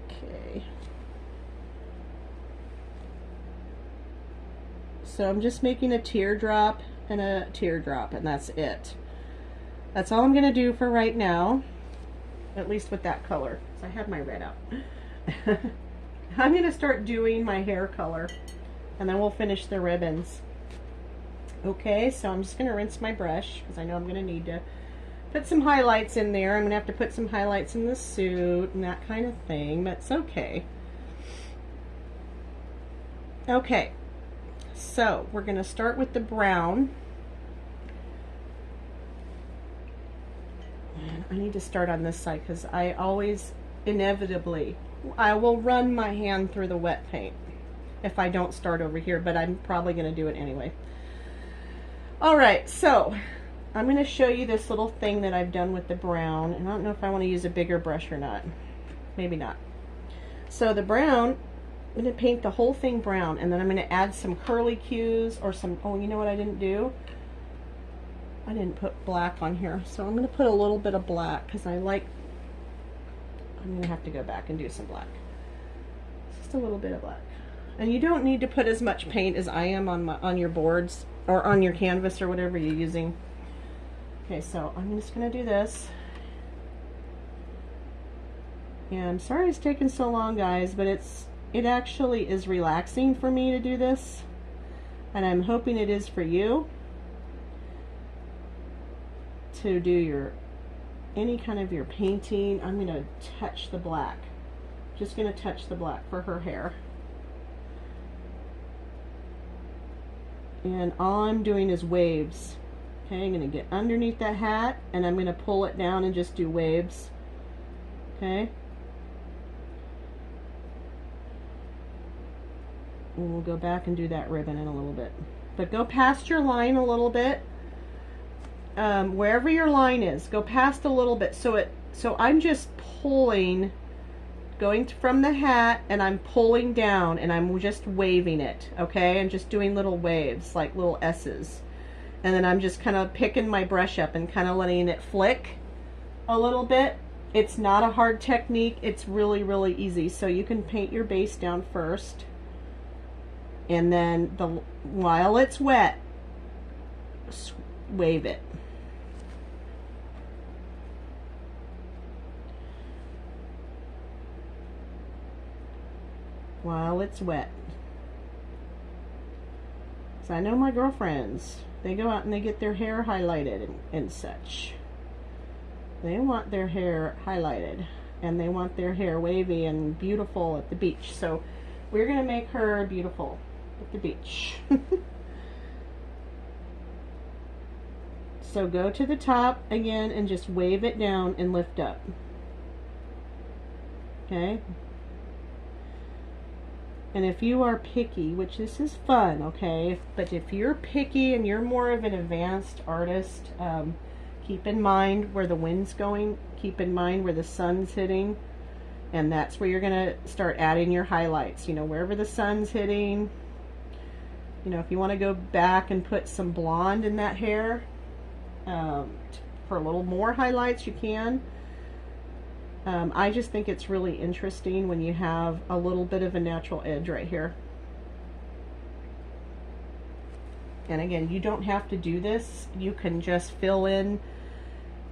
Okay. So I'm just making a teardrop and a teardrop, and that's it. That's all I'm going to do for right now, at least with that color. So I have my red out. I'm going to start doing my hair color, and then we'll finish the ribbons. Okay, so I'm just going to rinse my brush, because I know I'm going to need to put some highlights in there. I'm going to have to put some highlights in the suit and that kind of thing, but it's okay. Okay, so we're going to start with the brown. And I need to start on this side, because I always, inevitably, I will run my hand through the wet paint if I don't start over here, but I'm probably going to do it anyway. Alright, so I'm going to show you this little thing that I've done with the brown, and I don't know if I want to use a bigger brush or not. Maybe not. So the brown, I'm going to paint the whole thing brown, and then I'm going to add some curly cues or some, oh, you know what I didn't do? I didn't put black on here, so I'm going to put a little bit of black, because I'm going to have to go back and do some black. Just a little bit of black. And you don't need to put as much paint as I am on your boards or on your canvas or whatever you're using. Okay, so I'm just going to do this. And I'm sorry it's taken so long, guys, but it actually is relaxing for me to do this. And I'm hoping it is for you to do any kind of your painting. I'm going to touch the black. Just going to touch the black for her hair. And all I'm doing is waves. Okay, I'm going to get underneath that hat, and I'm going to pull it down and just do waves. Okay. And we'll go back and do that ribbon in a little bit. But go past your line a little bit. Wherever your line is, go past a little bit. So I'm just pulling, going from the hat, and I'm pulling down, and I'm just waving it. Okay, I'm just doing little waves, like little S's, and then I'm just kind of picking my brush up and kind of letting it flick a little bit. It's not a hard technique. It's really, really easy. So you can paint your base down first, and then while it's wet, wave it. While it's wet. So I know my girlfriends, they go out and they get their hair highlighted and such. They want their hair highlighted, and they want their hair wavy and beautiful at the beach. So we're going to make her beautiful at the beach. So go to the top again and just wave it down and lift up. Okay? And if you are picky, which this is fun, okay, but if you're picky and you're more of an advanced artist, keep in mind where the wind's going, keep in mind where the sun's hitting, and that's where you're going to start adding your highlights. You know, wherever the sun's hitting, you know, if you want to go back and put some blonde in that hair for a little more highlights, you can. I just think it's really interesting when you have a little bit of a natural edge right here. And again, you don't have to do this. You can just fill in,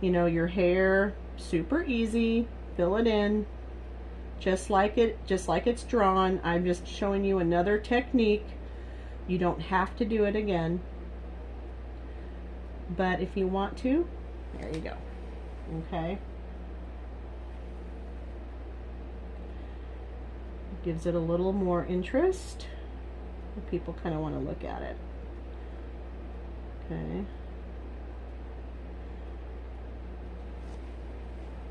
you know, your hair super easy. Fill it in. just like it's drawn. I'm just showing you another technique. You don't have to do it again, but if you want to, there you go. Okay, gives it a little more interest. People kind of want to look at it. Okay.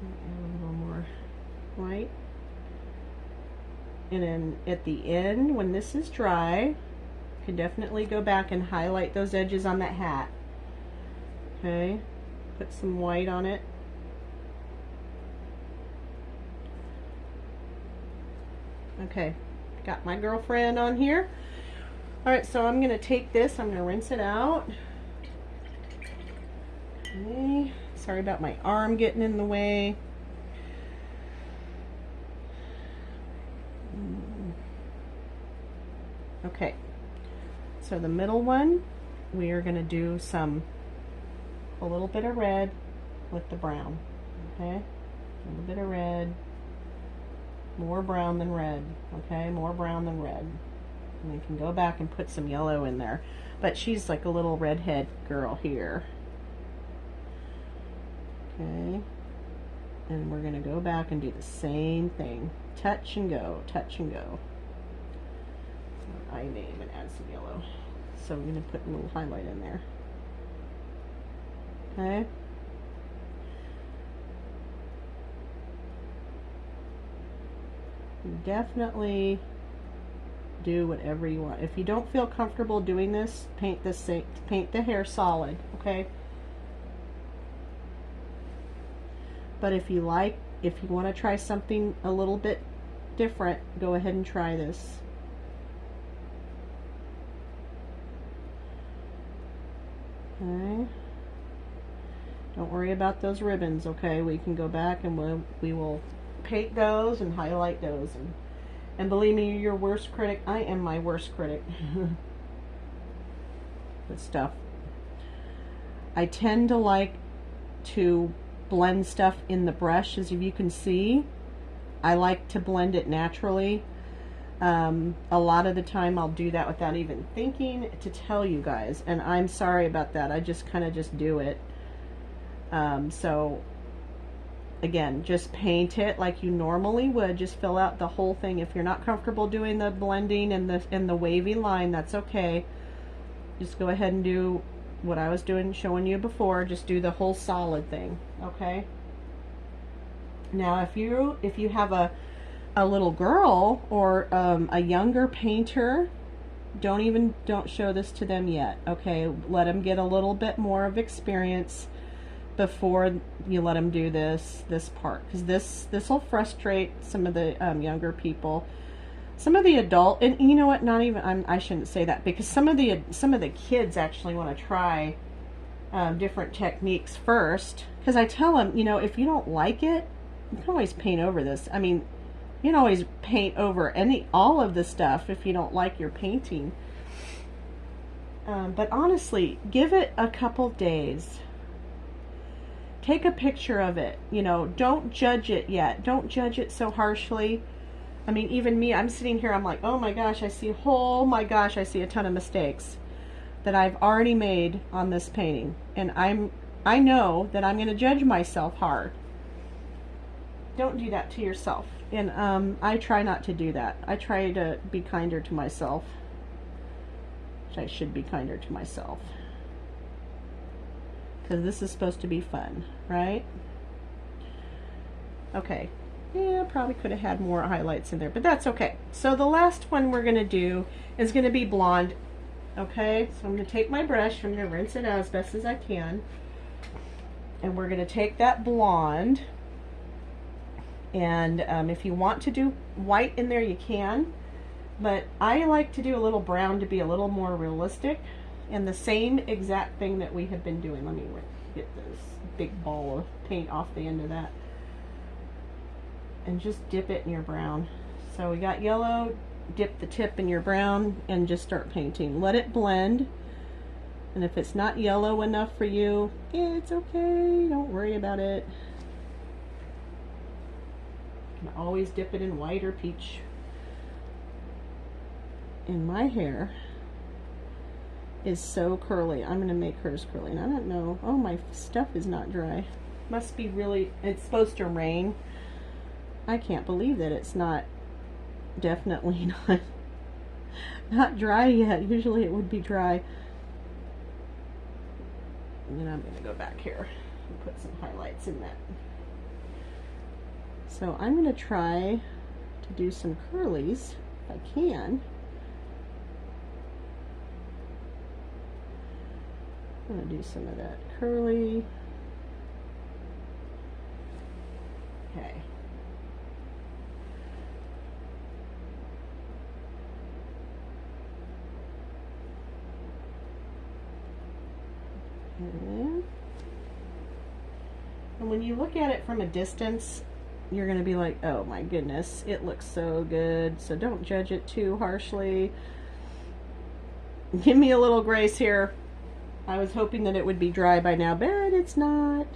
Add a little more white. And then at the end, when this is dry, you can definitely go back and highlight those edges on that hat. Okay. Put some white on it. Okay. Got my girlfriend on here. Alright, so I'm going to take this, I'm going to rinse it out. Okay. Sorry about my arm getting in the way. Okay, so the middle one, we are going to do a little bit of red with the brown. Okay, a little bit of red, more brown than red. Okay, more brown than red. And we can go back and put some yellow in there, but she's like a little redhead girl here. Okay, and we're going to go back and do the same thing. Touch and go, touch and go. Eye name and add some yellow. So we're going to put a little highlight in there. Okay. Definitely do whatever you want. If you don't feel comfortable doing this, paint the hair solid, okay? But if you want to try something a little bit different, go ahead and try this. Okay. Don't worry about those ribbons, okay? We can go back and we will paint those and highlight those. And believe me, you're your worst critic. I am my worst critic. Good stuff. I tend to like to blend stuff in the brush, as you can see. I like to blend it naturally. A lot of the time I'll do that without even thinking to tell you guys, and I'm sorry about that. I just kind of just do it. So again, just paint it like you normally would. Just fill out the whole thing. If you're not comfortable doing the blending and the wavy line, that's okay. Just go ahead and do what I was doing, showing you before. Just do the whole solid thing, okay? Now if you have a little girl or a younger painter, don't show this to them yet, okay? Let them get a little bit more of experience before you let them do this part, because this will frustrate some of the younger people, some of the adult, and you know what? Not even I shouldn't say that, because some of the kids actually want to try different techniques first, because I tell them, you know, if you don't like it, you can always paint over this. I mean, you can always paint over all of the stuff if you don't like your painting. But honestly, give it a couple days. Take a picture of it. You know, don't judge it yet. Don't judge it so harshly. I mean, even me, I'm sitting here, I'm like, oh my gosh, I see a ton of mistakes that I've already made on this painting. And I know that I'm going to judge myself hard. Don't do that to yourself. And I try not to do that. I try to be kinder to myself. I should be kinder to myself. Because this is supposed to be fun, right? Okay. Yeah, probably could have had more highlights in there, but that's okay. So the last one we're going to do is going to be blonde. Okay, so I'm going to take my brush, I'm going to rinse it out as best as I can. And we're going to take that blonde. And if you want to do white in there, you can. But I like to do a little brown to be a little more realistic. And the same exact thing that we have been doing. Let me get this big ball of paint off the end of that. And just dip it in your brown. So we got yellow, dip the tip in your brown, and just start painting. Let it blend. And if it's not yellow enough for you, it's okay. Don't worry about it. can always dip it in white or peach. And my hair is so curly. I'm gonna make hers curly. And I don't know. Oh, my stuff is not dry. Must be really, it's supposed to rain. I can't believe that it's not, definitely not dry yet. Usually it would be dry. And then I'm gonna go back here and put some highlights in that. So I'm gonna try to do some curlies if I can. I'm gonna do some of that curly. Okay. And when you look at it from a distance, you're going to be like, oh my goodness, it looks so good. So don't judge it too harshly. Give me a little grace here. I was hoping that it would be dry by now, but it's not.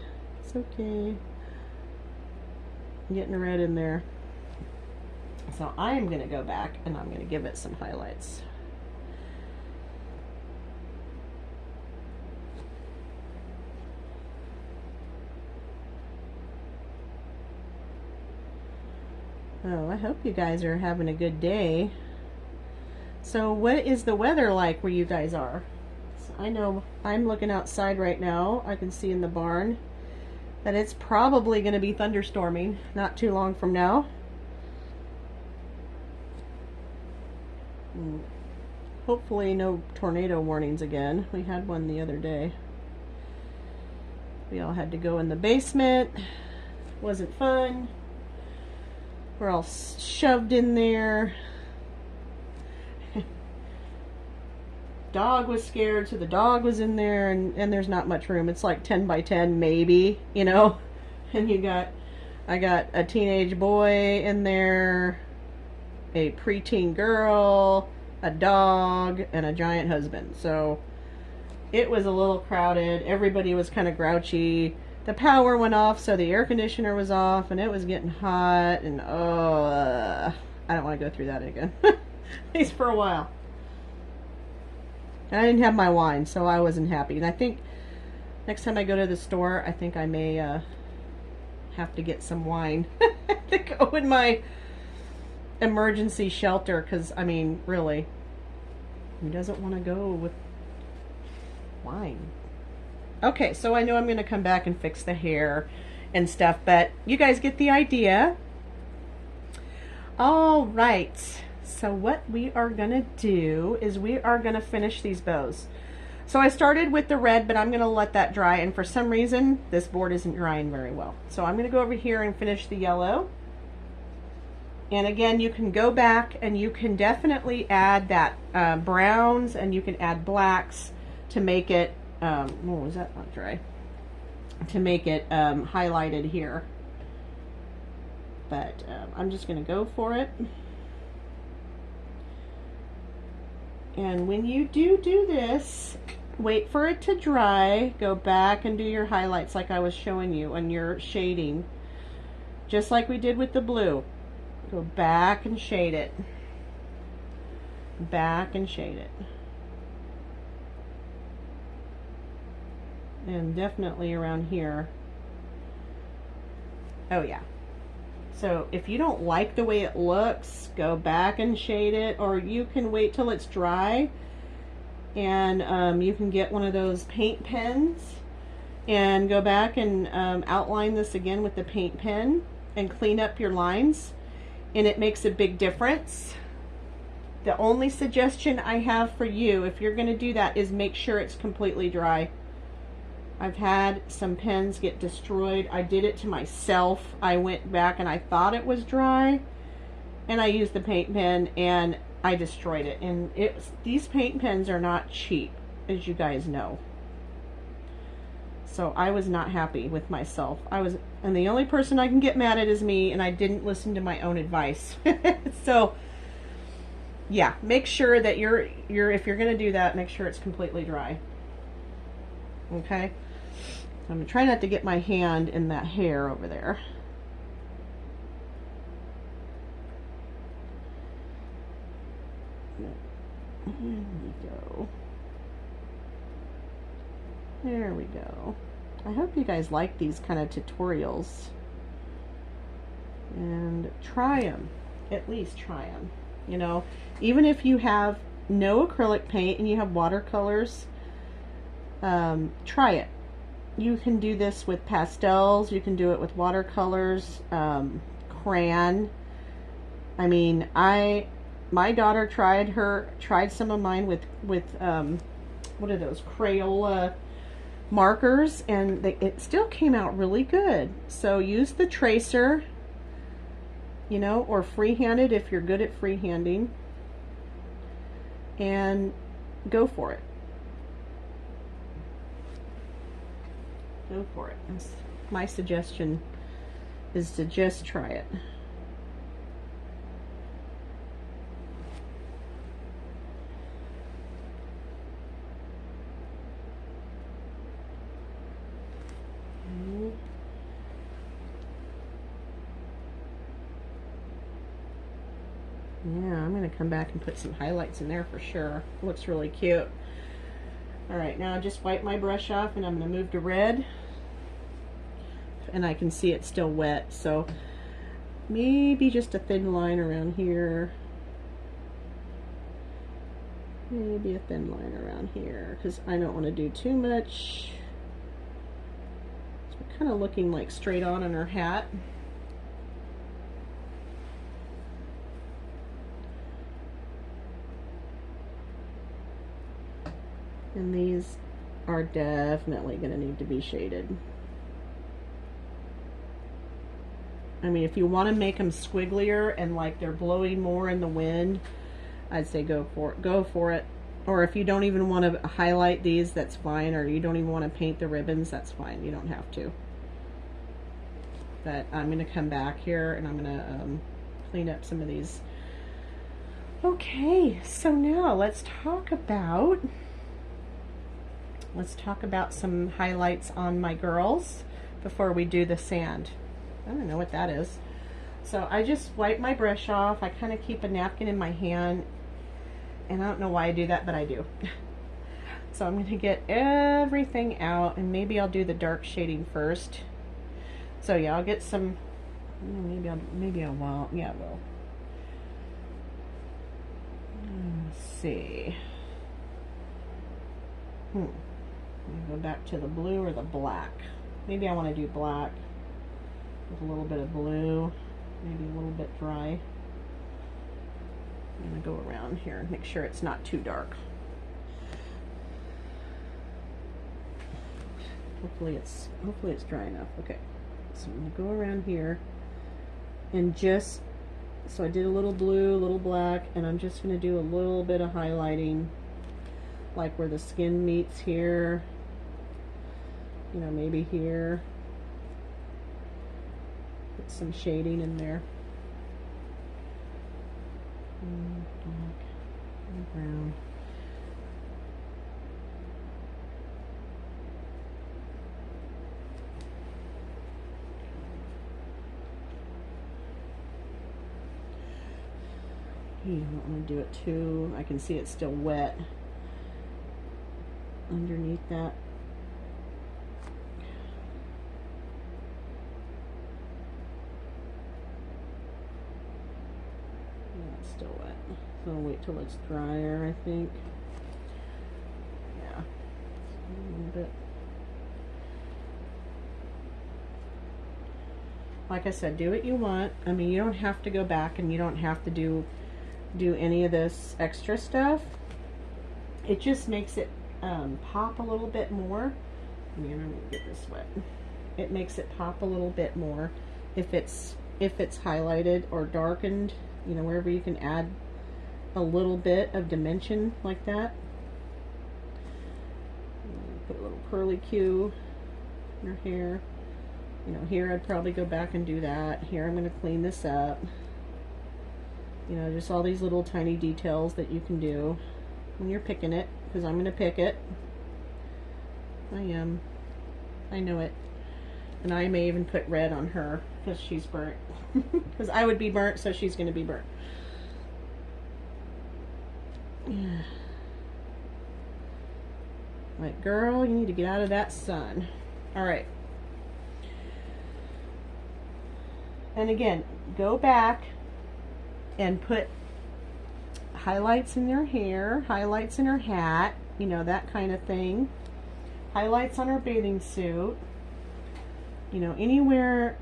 It's okay. I'm getting red in there. So I'm going to go back and I'm going to give it some highlights. Oh, I hope you guys are having a good day. So what is the weather like where you guys are? So I know I'm looking outside right now. I can see in the barn that it's probably going to be thunderstorming not too long from now. Hopefully no tornado warnings again. We had one the other day. We all had to go in the basement. Wasn't fun. We're all shoved in there. Dog was scared, so the dog was in there, and there's not much room. It's like 10 by 10 maybe, you know. And I got a teenage boy in there, a preteen girl, a dog, and a giant husband. So it was a little crowded. Everybody was kind of grouchy. The power went off, so the air conditioner was off, and it was getting hot, and I don't want to go through that again. At least for a while. And I didn't have my wine, so I wasn't happy. And I think next time I go to the store, I think I may have to get some wine to go in my emergency shelter, because, I mean, really, who doesn't want to go with wine? Okay, so I know I'm going to come back and fix the hair and stuff, but you guys get the idea. All right, so what we are going to do is we are going to finish these bows. So I started with the red, but I'm going to let that dry, and for some reason, this board isn't drying very well. So I'm going to go over here and finish the yellow. And again, you can go back and you can definitely add that browns, and you can add blacks to make it was that not dry? To make it highlighted here. But I'm just going to go for it. And when you do this, wait for it to dry. Go back and do your highlights like I was showing you, and your shading. Just like we did with the blue. Go back and shade it. Back and shade it. And definitely around here. Oh yeah. So if you don't like the way it looks, go back and shade it, or you can wait till it's dry, and you can get one of those paint pens and go back and outline this again with the paint pen and clean up your lines, and it makes a big difference. The only suggestion I have for you, if you're going to do that, is make sure it's completely dry. I've had some pens get destroyed. I did it to myself. I went back and I thought it was dry, and I used the paint pen and I destroyed it. And these paint pens are not cheap, as you guys know. So I was not happy with myself. And the only person I can get mad at is me, and I didn't listen to my own advice. So yeah, make sure that if you're going to do that, make sure it's completely dry. Okay? I'm going to try not to get my hand in that hair over there. There we go. There we go. I hope you guys like these kind of tutorials. And try them. At least try them. You know, even if you have no acrylic paint and you have watercolors, try it. You can do this with pastels. You can do it with watercolors, crayon. I mean, my daughter tried some of mine with what are those, Crayola markers, and it still came out really good. So use the tracer, you know, or freehanded if you're good at freehanding, and go for it. Go for it. That's my suggestion, is to just try it. Yeah, I'm going to come back and put some highlights in there for sure. Looks really cute. Alright, now I just wipe my brush off and I'm going to move to red. And I can see it's still wet, so maybe just a thin line around here. Maybe a thin line around here, because I don't want to do too much. So we're kind of looking like straight on in her hat. And these are definitely going to need to be shaded. I mean, if you want to make them squigglier and like they're blowing more in the wind, I'd say go for it. Go for it. Or if you don't even want to highlight these, that's fine. Or you don't even want to paint the ribbons, that's fine. You don't have to. But I'm going to come back here and I'm going to clean up some of these. Okay, so now let's talk about some highlights on my girls before we do the sand. I don't know what that is. So I just wipe my brush off. I kind of keep a napkin in my hand, and I don't know why I do that, but I do. So I'm going to get everything out, and maybe I'll do the dark shading first. So yeah, I'll get some. Maybe I won't. Yeah, I will. Let's see. Go back to the blue or the black. Maybe I want to do black with a little bit of blue, maybe a little bit dry. I'm going to go around here and make sure it's not too dark. Hopefully it's dry enough. Okay, so I'm going to go around here and just, so I did a little blue, a little black, and I'm just going to do a little bit of highlighting, like where the skin meets here, you know, maybe here. Put some shading in there. Black and brown. You don't want to do it too. I can see it's still wet underneath that. Yeah, it's still wet. So I'll wait till it's drier, I think. Yeah. A little bit. Like I said, do what you want. I mean, you don't have to go back and you don't have to do any of this extra stuff. It just makes it pop a little bit more. I mean, I'm gonna get this wet. It makes it pop a little bit more if it's highlighted or darkened, you know, wherever you can add a little bit of dimension like that. Put a little curly Q in your hair. You know, here I'd probably go back and do that. Here I'm going to clean this up. You know, just all these little tiny details that you can do when you're picking it, because I'm going to pick it. I am. I know it. And I may even put red on her because she's burnt. Because I would be burnt, so she's going to be burnt. Yeah. Like, girl, you need to get out of that sun. All right. And again, go back and put highlights in their hair, highlights in her hat, you know, that kind of thing. Highlights on her bathing suit. You know, anywhere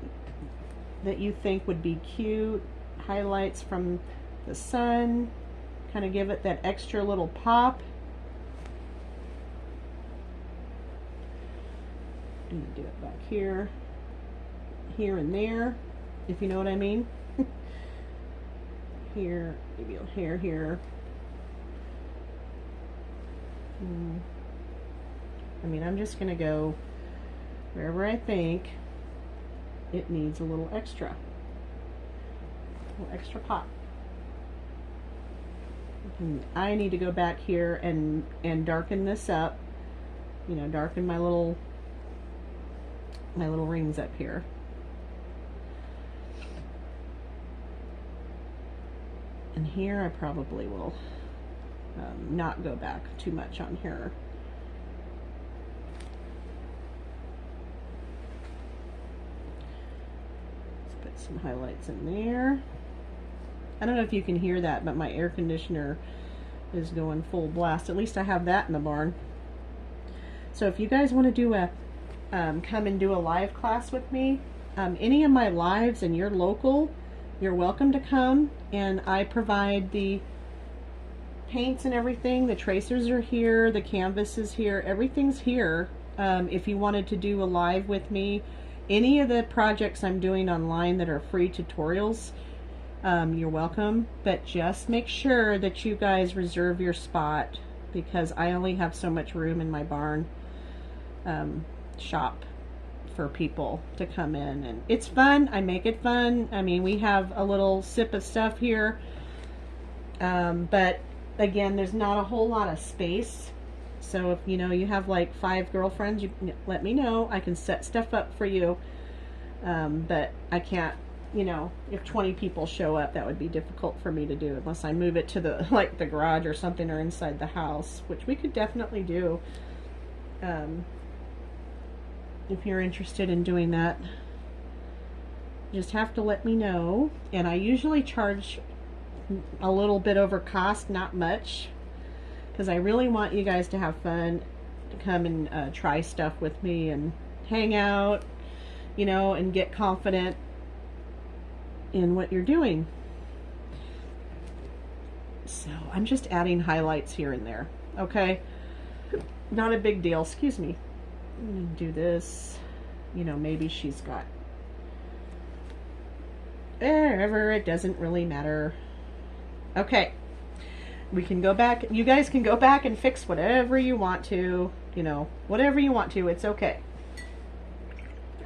that you think would be cute. Highlights from the sun. Kind of give it that extra little pop. I'm going to do it back here. Here and there, if you know what I mean. Here, maybe a hair here. I mean, I'm just going to go wherever I think it needs a little extra pop. And I need to go back here and darken this up. You know, darken my little rings up here. And here I probably will not go back too much on here. Let's put some highlights in there. I don't know if you can hear that, but my air conditioner is going full blast. At least I have that in the barn. So if you guys want to do a come and do a live class with me, any of my lives and you're local, you're welcome to come, and I provide the paints and everything. The tracers are here, the canvas is here, everything's here. If you wanted to do a live with me, any of the projects I'm doing online that are free tutorials, you're welcome, but just make sure that you guys reserve your spot, because I only have so much room in my barn shop for people to come in, and it's fun. I make it fun. I mean, we have a little sip of stuff here, but again, there's not a whole lot of space. So if you know you have like 5 girlfriends, you let me know. I can set stuff up for you, but I can't, you know, if 20 people show up, that would be difficult for me to do unless I move it to the like the garage or something, or inside the house, which we could definitely do. If you're interested in doing that, just have to let me know. And I usually charge a little bit over cost, not much, because I really want you guys to have fun, to come and try stuff with me and hang out, you know, and get confident in what you're doing. So I'm just adding highlights here and there, okay? Not a big deal. Excuse me. Do this, you know, maybe she's got wherever, it doesn't really matter. Okay, we can go back. You guys can go back and fix whatever you want to, you know, whatever you want to. It's okay.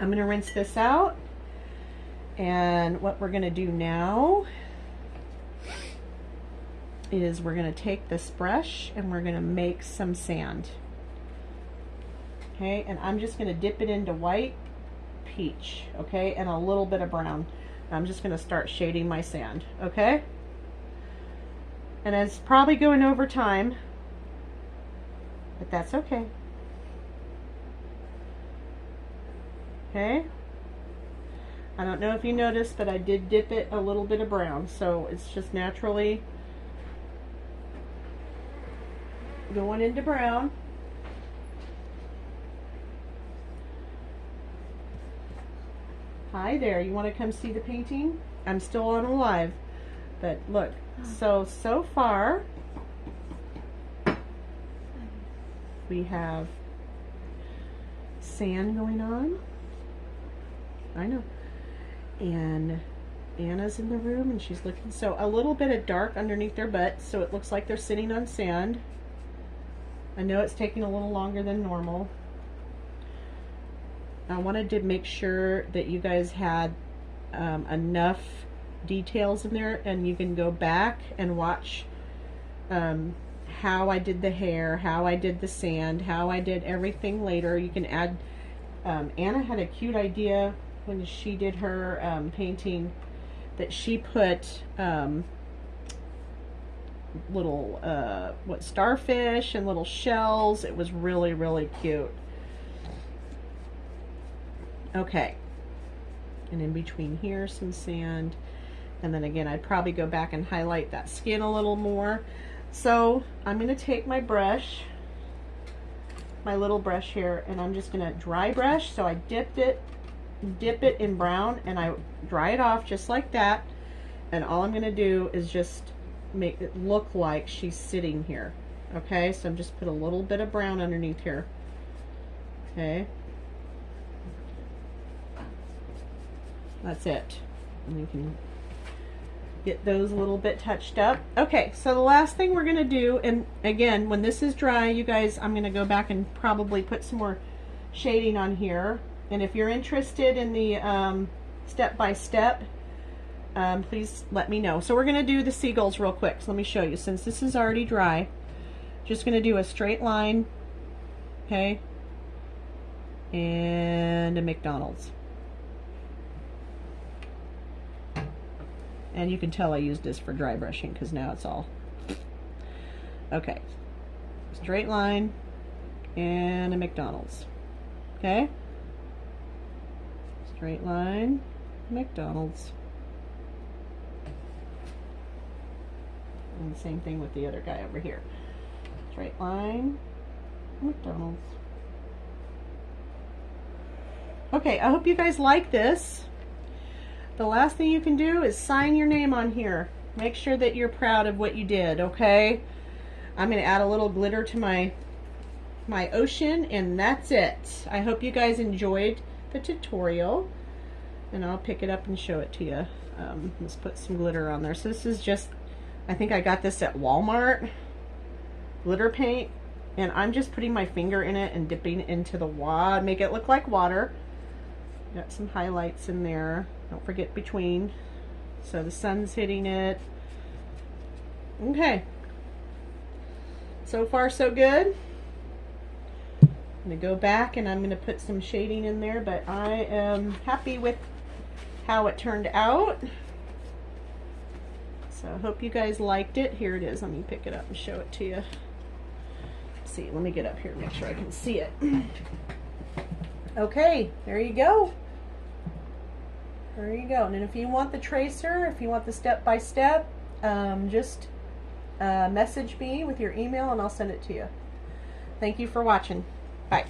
I'm going to rinse this out, and what we're going to do now is we're going to take this brush and we're going to make some sand. Okay, and I'm just going to dip it into white, peach, okay, and a little bit of brown. I'm just going to start shading my sand, okay? And it's probably going over time, but that's okay. Okay? I don't know if you noticed, but I did dip it a little bit of brown, so it's just naturally going into brown. Hi there, you want to come see the painting? I'm still on live, but look, so far we have sand going on. I know. And Anna's in the room and she's looking, so a little bit of dark underneath their butt, so it looks like they're sitting on sand. I know it's taking a little longer than normal. I wanted to make sure that you guys had enough details in there, and you can go back and watch how I did the hair, how I did the sand, how I did everything later. You can add, Anna had a cute idea when she did her painting, that she put what, starfish and little shells. It was really, really cute. Okay, and in between here some sand, and then again I'd probably go back and highlight that skin a little more. So I'm going to take my brush, my little brush here, and I'm just going to dry brush. So I dip it in brown and I dry it off just like that, and all I'm going to do is just make it look like she's sitting here. Okay, so I'm just put a little bit of brown underneath here. Okay, that's it, and you can get those a little bit touched up. Okay, so the last thing we're going to do, and again, when this is dry, you guys, I'm going to go back and probably put some more shading on here. And if you're interested in the step-by-step, please let me know. So we're going to do the seagulls real quick. So let me show you. Since this is already dry, just going to do a straight line, okay, and a McDonald's. And you can tell I used this for dry brushing because now it's all okay. Straight line and a McDonald's. Okay, straight line, McDonald's. And the same thing with the other guy over here. Straight line, McDonald's. Okay, I hope you guys like this. The last thing you can do is sign your name on here. Make sure that you're proud of what you did, okay? I'm going to add a little glitter to my ocean, and that's it. I hope you guys enjoyed the tutorial, and I'll pick it up and show it to you. Let's put some glitter on there. So this is just, I think I got this at Walmart, glitter paint, and I'm just putting my finger in it and dipping it into the water, make it look like water. Got some highlights in there. Don't forget between. So the sun's hitting it. Okay. So far so good. I'm going to go back and I'm going to put some shading in there, but I am happy with how it turned out. So I hope you guys liked it. Here it is. Let me pick it up and show it to you. Let's see, let me get up here and make sure I can see it. Okay, there you go. There you go. And then if you want the tracer, if you want the step-by-step, just message me with your email and I'll send it to you. Thank you for watching. Bye.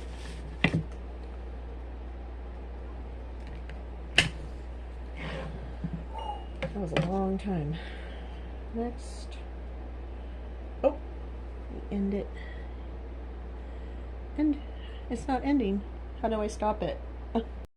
That was a long time. Next. Oh, end it. And it's not ending. How do I stop it?